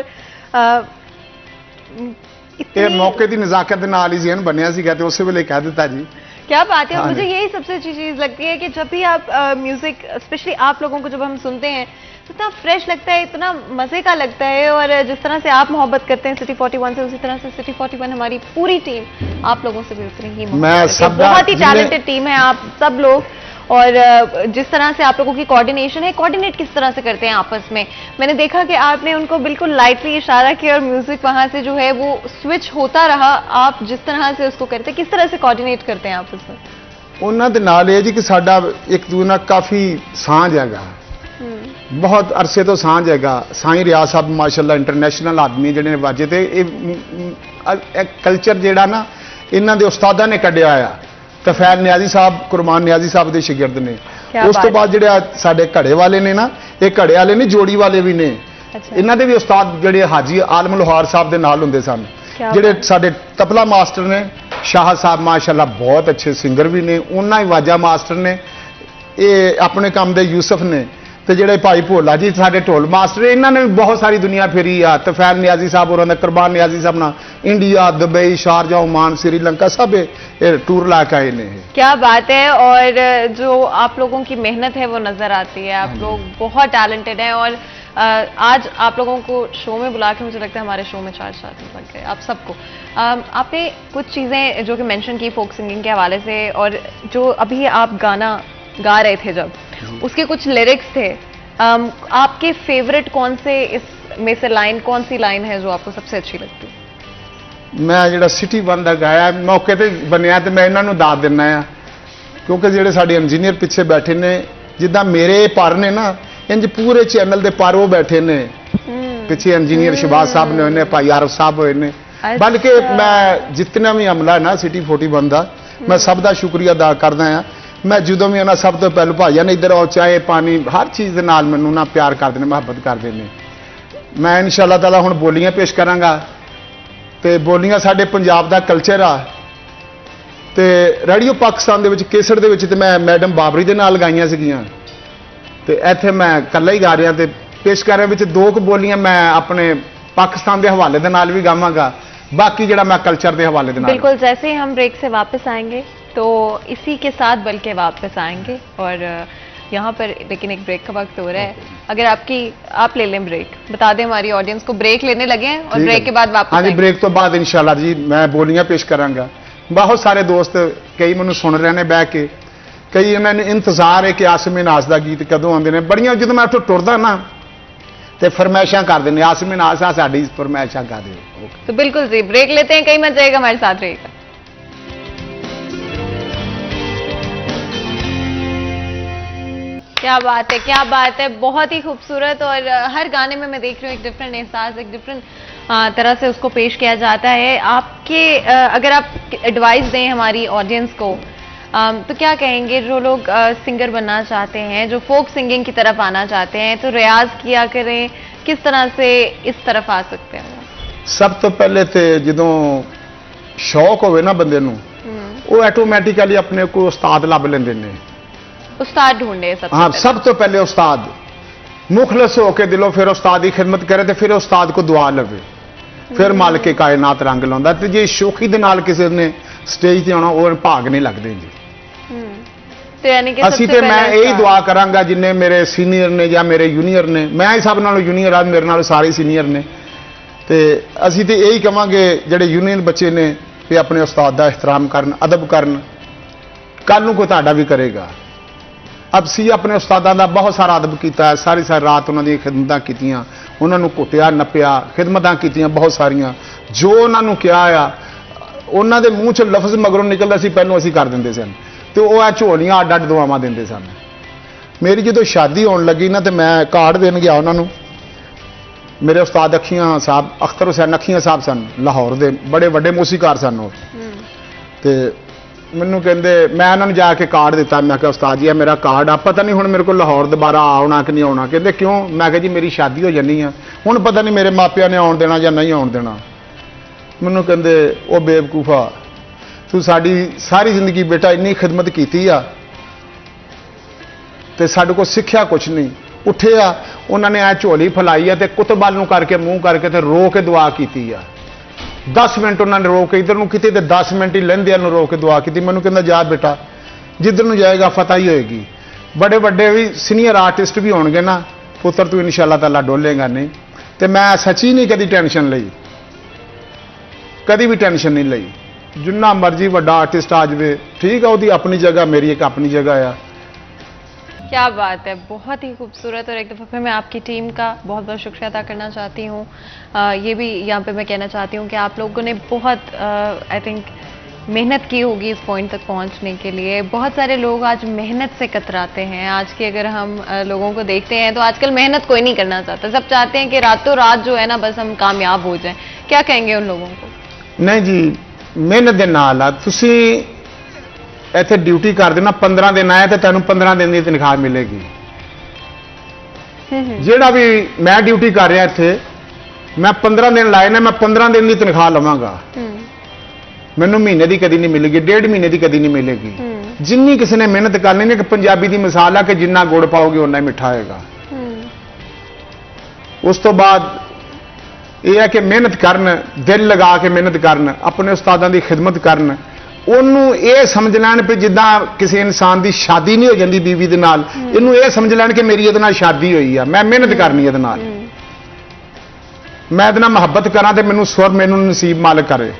ये मौके की नजाकत नाल ही जेन बनया सी, कहते उस वेले कह दिता जी। क्या बात है। मुझे यही सबसे अच्छी चीज लगती है कि जब भी आप म्यूजिक स्पेशली आप लोगों को जब हम सुनते हैं तो इतना फ्रेश लगता है, इतना मजे का लगता है। और जिस तरह से आप मोहब्बत करते हैं सिटी 41 से, उसी तरह से सिटी 41 हमारी पूरी टीम आप लोगों से भी उतनी ही मोहब्बत करती है। बहुत ही टैलेंटेड टीम है आप सब लोग। और जिस तरह से आप लोगों की कोऑर्डिनेशन है, कोऑर्डिनेट किस तरह से करते हैं आपस में। मैंने देखा कि आपने उनको बिल्कुल लाइटली इशारा किया और म्यूजिक वहां से जो है वो स्विच होता रहा। आप जिस तरह से उसको करते हैं, किस तरह से कोऑर्डिनेट करते हैं आपस में? ਉਹਨਾਂ ਦੇ ਨਾਲ ਇਹ ਜੀ ਕਿ ਸਾਡਾ ਇੱਕ ਦੂਜੇ ਨਾਲ ਕਾਫੀ ਸਾਂਝ ਹੈਗਾ, ਬਹੁਤ ਅਰਸੇ ਤੋਂ ਸਾਂਝ ਹੈਗਾ। ਸਾਈਂ ਰਿਆਜ਼ ਸਾਹਿਬ ਮਾਸ਼ਾਅੱਲਾ ਇੰਟਰਨੈਸ਼ਨਲ ਆਦਮੀ ਜਿਹੜੇ ਨੇ ਵਾਜੇ ਤੇ ਇਹ ਕਲਚਰ ਜਿਹੜਾ ਨਾ ਇਹਨਾਂ ਦੇ ਉਸਤਾਦਾਂ ਨੇ ਕੱਢਿਆ ਆ। ਤਫੈਲ ਨਿਆਜ਼ੀ ਸਾਹਿਬ, ਕੁਰਬਾਨ ਨਿਆਜ਼ੀ ਸਾਹਿਬ ਦੇ ਸ਼ਾਗਿਰਦ ਨੇ। ਉਸ ਤੋਂ ਬਾਅਦ ਜਿਹੜੇ ਸਾਡੇ ਘੜੇ ਵਾਲੇ ਨੇ ਨਾ, ਇਹ ਘੜੇ ਵਾਲੇ ਨੇ, ਜੋੜੀ ਵਾਲੇ ਵੀ ਨੇ। ਇਹਨਾਂ ਦੇ ਵੀ ਉਸਤਾਦ ਜਿਹੜੇ ਹਾਜੀ ਆਲਮ ਲੋਹਾਰ ਸਾਹਿਬ ਦੇ ਨਾਲ ਹੁੰਦੇ ਸਨ। ਜਿਹੜੇ ਸਾਡੇ ਤਬਲਾ ਮਾਸਟਰ ਨੇ ਸ਼ਾਹ ਸਾਹਿਬ ਮਾਸ਼ਾਅੱਲਾ ਬਹੁਤ ਅੱਛੇ ਸਿੰਗਰ ਵੀ ਨੇ, ਉਹਨਾਂ ਹੀ ਵਾਜਾ ਮਾਸਟਰ ਨੇ। ਇਹ ਆਪਣੇ ਕੰਮ ਦੇ ਯੂਸਫ ਨੇ ਤੇ ਜਿਹੜੇ ਭਾਈ ਭੋਲਾ ਜੀ ਸਾਡੇ ਢੋਲ ਮਾਸਟਰ, ਇਹਨਾਂ ਨੇ ਵੀ ਬਹੁਤ ਸਾਰੀ ਦੁਨੀਆ ਫੇਰੀ ਆ। ਤਫੈਲ ਨਿਆਜ਼ੀ ਸਾਹਿਬ ਹੋਰਾਂ ਦਾ, ਕੁਰਬਾਨ ਨਿਆਜ਼ੀ ਸਾਹਿਬ ਨਾਲ India, Dubai, Sharjah, Oman, Sri Lanka सब ये टूर ला के आए ने। क्या बात है। और जो आप लोगों की मेहनत है वो नजर आती है, आप लोग बहुत टैलेंटेड हैं। और आज आप लोगों को शो में बुला के मुझे लगता है हमारे शो में चार चांद लग गए आप सबको। आपने कुछ चीज़ें जो कि मेंशन की फोक सिंगिंग के हवाले से, और जो अभी आप गाना गा रहे थे जब उसके कुछ लिरिक्स थे, आपके फेवरेट कौन से इसमें से लाइन, कौन सी लाइन है जो आपको सबसे अच्छी लगती है? मैं ਜਿਹੜਾ ਸਿਟੀ ਬੰਦਾ ਗਾਇਆ ਮੌਕੇ ਤੇ ਬਣਿਆ ਤੇ ਮੈਂ ਇਹਨਾਂ ਨੂੰ ਦਾਦ ਦਿੰਦਾ ਆ, ਕਿਉਂਕਿ ਜਿਹੜੇ ਸਾਡੇ ਇੰਜੀਨੀਅਰ ਪਿੱਛੇ ਬੈਠੇ ਨੇ, ਜਿੱਦਾਂ ਮੇਰੇ ਪਰ ਨੇ ਨਾ, ਇੰਜ ਪੂਰੇ ਚੈਨਲ ਦੇ ਪਰ ਉਹ ਬੈਠੇ ਨੇ ਪਿੱਛੇ। ਇੰਜੀਨੀਅਰ ਸ਼ਬਾਜ਼ ਸਾਹਿਬ ਨੇ ਹੋਏ ਨੇ, ਭਾਈ ਆਰਫ ਸਾਹਿਬ ਹੋਏ ਨੇ, ਬਲਕਿ ਮੈਂ ਜਿੰਨਾ ਵੀ ਅਮਲਾ ਨਾ ਸਿਟੀ 41 ਦਾ, ਮੈਂ ਸਭ ਦਾ ਸ਼ੁਕਰੀਆ ਅਦਾ ਕਰਦਾ ਆ। ਮੈਂ ਜਦੋਂ ਵੀ ਉਹਨਾਂ ਸਭ ਤੋਂ ਪਹਿਲਾਂ ਭਾਈਆਂ ਨੇ ਇੱਧਰ ਆਓ, ਚਾਹੇ ਪਾਣੀ ਹਰ ਚੀਜ਼ ਦੇ ਨਾਲ ਮੈਨੂੰ ਨਾ ਪਿਆਰ ਕਰਦੇ ਨੇ, ਮੁਹੱਬਤ ਕਰਦੇ ਨੇ। ਮੈਂ ਇਨਸ਼ਾ ਤਾਲਾ ਹੁਣ ਬੋਲੀਆਂ ਪੇਸ਼ ਕਰਾਂਗਾ, ਤੇ ਬੋਲੀਆਂ ਸਾਡੇ ਪੰਜਾਬ ਦਾ ਕਲਚਰ ਆ। ਤੇ ਰੇਡੀਓ ਪਾਕਿਸਤਾਨ ਦੇ ਵਿੱਚ ਕੇਸੜ ਦੇ ਵਿੱਚ ਤੇ ਮੈਂ ਮੈਡਮ ਬਾਬਰੀ ਦੇ ਨਾਲ ਗਾਈਆਂ ਸੀਗੀਆਂ, ਤੇ ਇੱਥੇ ਮੈਂ ਇਕੱਲਾ ਹੀ ਗਾ ਰਿਹਾ ਤੇ ਪੇਸ਼ ਕਰ ਰਿਹਾ। ਵਿੱਚ ਦੋ ਕੁ ਬੋਲੀਆਂ ਮੈਂ ਆਪਣੇ ਪਾਕਿस्तान ਦੇ ਹਵਾਲੇ ਦੇ ਨਾਲ ਵੀ ਗਾਵਾਂਗਾ, ਬਾਕੀ ਜਿਹੜਾ मैं कल्चर के हवाले के नाल। बिल्कुल, जैसे ही हम ब्रेक से वापस आएंगे तो इसी के साथ बल्कि वापस आएंगे। और यहाँ पर लेकिन एक ब्रेक का वक्त हो रहा है, अगर आप ले लें ब्रेक, बता दें हमारी ऑडियंस को ब्रेक लेने लगे हैं और ब्रेक के बाद वापस हाँ जी, ब्रेक तो बाद इंशाल्लाह जी मैं बोलियां पेश करांगा। बहुत सारे दोस्त कई मैनू सुन रहे हैं बह के, कई उन्होंने इंतजार है कि आसमी नाज का गीत कदों आते हैं। बड़ियां जो मैं उठो टुरदा ना तो फरमाइशा कर देने, आसमी नाज साड़ी फरमाइशा कर दे। तो बिल्कुल जी, ब्रेक लेते हैं, कहीं मत जाएगा, हमारे साथ रहेगा। क्या बात है, क्या बात है, बहुत ही खूबसूरत। और हर गाने में मैं देख रही हूँ एक डिफरेंट एहसास, एक डिफरेंट तरह से उसको पेश किया जाता है। आपके अगर आप एडवाइस दें हमारी ऑडियंस को, तो क्या कहेंगे जो लोग सिंगर बनना चाहते हैं, जो फोक सिंगिंग की तरफ आना चाहते हैं, तो रियाज किया करें, किस तरह से इस तरफ आ सकते हैं? सब तो पहले तो जो शौक हो ना बंदे नूं, वो ऑटोमैटिकली अपने को उस्ताद लभ लेंदे ने। उस्ताद ढूंढे हाँ, सब तो पहले उस्ताद मुखलस होके दिलों फिर उस्ताद की खिदमत करे, तो फिर उस्ताद को दुआ लवे, फिर माल के कायनात रंग लाउंदा। ते जे शौकी दे नाल किसी ने स्टेज ते आना, वो भाग नहीं लगते जी। तो यानी कि ਅਸੀਂ ਤੇ ਮੈਂ ਇਹੀ ਦੁਆ ਕਰਾਂਗਾ, ਜਿੰਨੇ ਮੇਰੇ ਸੀਨੀਅਰ ਨੇ ਜਾਂ ਮੇਰੇ ਜੂਨੀਅਰ ਨੇ, ਮੈਂ ਹੀ ਸਭ ਨਾਲੋਂ ਜੂਨੀਅਰ ਆ, ਮੇਰੇ ਨਾਲ ਸਾਰੇ ਸੀਨੀਅਰ ਨੇ, ਤੇ ਅਸੀਂ ਤੇ ਇਹੀ ਕਵਾਂਗੇ ਜਿਹੜੇ ਜੂਨੀਅਰ ਬੱਚੇ ਨੇ ਵੀ ਆਪਣੇ ਉਸਤਾਦ ਦਾ ਇhtਰਾਮ ਕਰਨ, ਅਦਬ ਕਰਨ, ਕੱਲ ਨੂੰ ਕੋਈ ਤੁਹਾਡਾ ਵੀ ਕਰੇਗਾ। ਅਸੀਂ ਆਪਣੇ ਉਸਤਾਦਾਂ ਦਾ ਬਹੁਤ ਸਾਰਾ ਅਦਬ ਕੀਤਾ, ਸਾਰੀ ਰਾਤ ਉਹਨਾਂ ਦੀਆਂ ਖਿਦਮਤਾਂ ਕੀਤੀਆਂ, ਉਹਨਾਂ ਨੂੰ ਘੁੱਟਿਆ ਨੱਪਿਆ, ਖਿਦਮਤਾਂ ਕੀਤੀਆਂ ਬਹੁਤ ਸਾਰੀਆਂ। ਜੋ ਉਹਨਾਂ ਨੂੰ ਕਿਹਾ ਆ, ਉਹਨਾਂ ਦੇ ਮੂੰਹ 'ਚ ਲਫ਼ਜ਼ ਮਗਰੋਂ ਨਿਕਲਦਾ ਸੀ, ਪਹਿਲੋਂ ਅਸੀਂ ਕਰ ਦਿੰਦੇ ਸਨ, ਤੇ ਉਹ ਆ ਝੋਲੀਆਂ ਅੱਡ ਅੱਡ ਦੁਆਵਾਂ ਦਿੰਦੇ ਸਨ। ਮੇਰੀ ਜਦੋਂ ਸ਼ਾਦੀ ਹੋਣ ਲੱਗੀ ਨਾ, ਤੇ ਮੈਂ ਕਾਰਡ ਦੇਣ ਗਿਆ ਉਹਨਾਂ ਨੂੰ। ਮੇਰੇ ਉਸਤਾਦ ਅੱਖੀਆਂ ਸਾਹਿਬ, ਅਖਤਰ ਹੁਸੈਨ ਅੱਖੀਆਂ ਸਾਹਿਬ ਸਨ, ਲਾਹੌਰ ਦੇ ਬੜੇ ਵੱਡੇ ਮੂਸੀਕਾਰ ਸਨ ਉਹ। ਤੇ ਮੈਨੂੰ ਕਹਿੰਦੇ, ਮੈਂ ਉਹਨਾਂ ਨੂੰ ਜਾ ਕੇ ਕਾਰਡ ਦਿੱਤਾ, ਮੈਂ ਕਿਹਾ ਉਸਤਾਦ ਜੀ ਇਹ ਮੇਰਾ ਕਾਰਡ ਆ, ਪਤਾ ਨਹੀਂ ਹੁਣ ਮੇਰੇ ਕੋਲ ਲਾਹੌਰ ਦੁਬਾਰਾ ਆਉਣਾ ਕਿ ਨਹੀਂ ਆਉਣਾ। ਕਹਿੰਦੇ ਕਿਉਂ? ਮੈਂ ਕਿਹਾ ਜੀ ਮੇਰੀ ਸ਼ਾਦੀ ਹੋ ਜਾਣੀ ਆ, ਹੁਣ ਪਤਾ ਨਹੀਂ ਮੇਰੇ ਮਾਪਿਆਂ ਨੇ ਆਉਣ ਦੇਣਾ ਜਾਂ ਨਹੀਂ ਆਉਣ ਦੇਣਾ। ਮੈਨੂੰ ਕਹਿੰਦੇ ਉਹ ਬੇਵਕੂਫਾ, ਤੂੰ ਸਾਡੀ ਸਾਰੀ ਜ਼ਿੰਦਗੀ ਬੇਟਾ ਇੰਨੀ ਖਿਦਮਤ ਕੀਤੀ ਆ ਤੇ ਸਾਡੇ ਕੋਲ ਸਿੱਖਿਆ ਕੁਛ ਨਹੀਂ। ਉੱਠਿਆ ਉਹਨਾਂ ਨੇ ਐ ਝੋਲੀ ਫਲਾਈ ਆ ਤੇ ਕੁਤਬਲ ਨੂੰ ਕਰਕੇ ਮੂੰਹ ਕਰਕੇ ਤੇ ਰੋ ਕੇ ਦੁਆ ਕੀਤੀ ਆ। 10 ਮਿੰਟ ਉਹਨਾਂ ਨੇ ਰੋ ਕੇ ਇਧਰ ਨੂੰ ਕੀਤੀ ਤੇ 10 ਮਿੰਟ ਹੀ ਲਹਿੰਦਿਆਂ ਨੂੰ ਰੋ ਕੇ ਦੁਆ ਕੀਤੀ। ਮੈਨੂੰ ਕਹਿੰਦਾ ਜਾ ਬੇਟਾ, ਜਿੱਧਰ ਨੂੰ ਜਾਏਗਾ ਫਤਹ ਹੀ ਹੋਏਗੀ। ਬੜੇ ਵੱਡੇ ਵੀ ਸੀਨੀਅਰ ਆਰਟਿਸਟ ਵੀ ਹੋਣਗੇ ਨਾ, ਪੁੱਤਰ ਤੂੰ ਇਨਸ਼ਾਅੱਲਾ ਤਾਲਾ ਡੋਲੇਗਾ ਨਹੀਂ। ਤੇ ਮੈਂ ਸੱਚੀ ਨਹੀਂ ਕਦੀ ਟੈਨਸ਼ਨ ਲਈ, ਕਦੀ ਵੀ ਟੈਨਸ਼ਨ ਨਹੀਂ ਲਈ। ਜਿੰਨਾ ਮਰਜੀ ਵੱਡਾ ਆਰਟਿਸਟ ਆ ਜਾਵੇ, ठीक है, ਉਹਦੀ ਆਪਣੀ ਜਗ੍ਹਾ, ਮੇਰੀ एक अपनी जगह ਆ। क्या बात है, बहुत ही खूबसूरत। और एक दफ़ा फिर मैं आपकी टीम का बहुत बहुत शुक्रिया अदा करना चाहती हूँ। ये भी यहाँ पे मैं कहना चाहती हूँ कि आप लोगों ने बहुत आई थिंक मेहनत की होगी इस पॉइंट तक पहुँचने के लिए। बहुत सारे लोग आज मेहनत से कतराते हैं। आज की अगर हम लोगों को देखते हैं तो आजकल मेहनत कोई नहीं करना चाहता, सब चाहते हैं कि रातों रात जो है ना बस हम कामयाब हो जाएं। क्या कहेंगे उन लोगों को? नहीं जी, ਮਿਹਨਤ ਦੇ ਨਾਲ ਆ। ਤੁਸੀਂ ਇੱਥੇ ਡਿਊਟੀ ਕਰਦੇ ਨਾ 15 ਦਿਨ ਆਇਆ ਤੇ ਤੁਹਾਨੂੰ 15 ਦਿਨ ਦੀ ਤਨਖਾਹ ਮਿਲੇਗੀ। ਜਿਹੜਾ ਵੀ ਮੈਂ ਡਿਊਟੀ ਕਰ ਰਿਹਾ ਇੱਥੇ, ਮੈਂ 15 ਦਿਨ ਲਾਏ ਨੇ, ਮੈਂ 15 ਦਿਨ ਦੀ ਤਨਖਾਹ ਲਵਾਂਗਾ। ਮੈਨੂੰ ਮਹੀਨੇ ਦੀ ਕਦੀ ਨਹੀਂ ਮਿਲੇਗੀ, 1.5 ਮਹੀਨੇ ਦੀ ਕਦੀ ਨਹੀਂ ਮਿਲੇਗੀ। ਜਿੰਨੀ ਕਿਸੇ ਨੇ ਮਿਹਨਤ ਕਰਨੀ ਨੇ, ਕਿ ਪੰਜਾਬੀ ਦੀ ਮਿਸਾਲ ਆ ਕਿ ਜਿੰਨਾ ਗੁੜ ਪਾਓਗੇ ਉਨਾ ਹੀ ਮਿੱਠਾ ਹੋਏਗਾ। ਉਸ ਤੋਂ ਬਾਅਦ ਇਹ ਹੈ ਕਿ ਮਿਹਨਤ ਕਰਨ, ਦਿਲ ਲਗਾ ਕੇ ਮਿਹਨਤ ਕਰਨ, ਆਪਣੇ ਉਸਤਾਦਾਂ ਦੀ ਖਿਦਮਤ ਕਰਨ। ਉਹਨੂੰ ਇਹ ਸਮਝ ਲੈਣ ਵੀ ਜਿੱਦਾਂ ਕਿਸੇ ਇਨਸਾਨ ਦੀ ਸ਼ਾਦੀ ਨਹੀਂ ਹੋ ਜਾਂਦੀ ਬੀਵੀ ਦੇ ਨਾਲ, ਇਹਨੂੰ ਇਹ ਸਮਝ ਲੈਣ ਕਿ ਮੇਰੀ ਇਹਦੇ ਨਾਲ ਸ਼ਾਦੀ ਹੋਈ ਆ, ਮੈਂ ਮਿਹਨਤ ਕਰਨੀ ਇਹਦੇ ਨਾਲ, ਮੈਂ ਇਹਦੇ ਨਾਲ ਮੁਹੱਬਤ ਕਰਾਂ ਤੇ ਮੈਨੂੰ ਸੁਰ ਮੈਨੂੰ ਨਸੀਬ मालिक करे।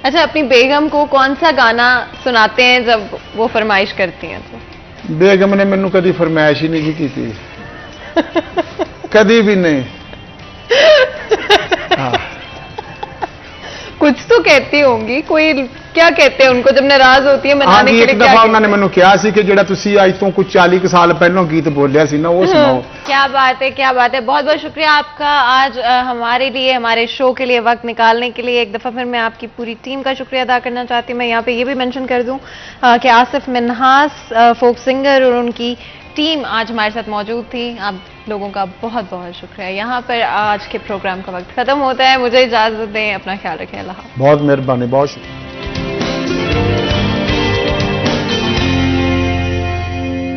अच्छा, अपनी बेगम को कौन सा गाना सुनाते हैं जब वो फरमाइश करती हैं? तो बेगम ने मैनू कभी फरमाइश ही नहीं की थी, कभी भी नहीं। हाँ। कुछ तो कहती होंगी, कोई क्या कहते हैं उनको जब नाराज होती है हाँ मनाने जी, के एक लिए? दफा उन्होंने मैनू कहा सी कि जेड़ा तुसी आज तो कुछ 40 साल पहलों गीत बोलिया सी ना, वो सुनाओ। क्या बात है, क्या बात है। बहुत बहुत शुक्रिया आपका आज हमारे लिए, हमारे शो के लिए वक्त निकालने के लिए। एक दफ़ा फिर मैं आपकी पूरी टीम का शुक्रिया अदा करना चाहती हूँ। मैं यहाँ पे ये भी मेंशन कर दूँ कि आसिफ मिन्हास फोक सिंगर और उनकी टीम आज हमारे साथ मौजूद थी। आप लोगों का बहुत बहुत शुक्रिया। यहाँ पर आज के प्रोग्राम का वक्त खत्म होता है, मुझे इजाज़त दें, अपना ख्याल रखें। अल्लाह हाफ़िज़। बहुत मेहरबानी, बहुत शुक्रिया।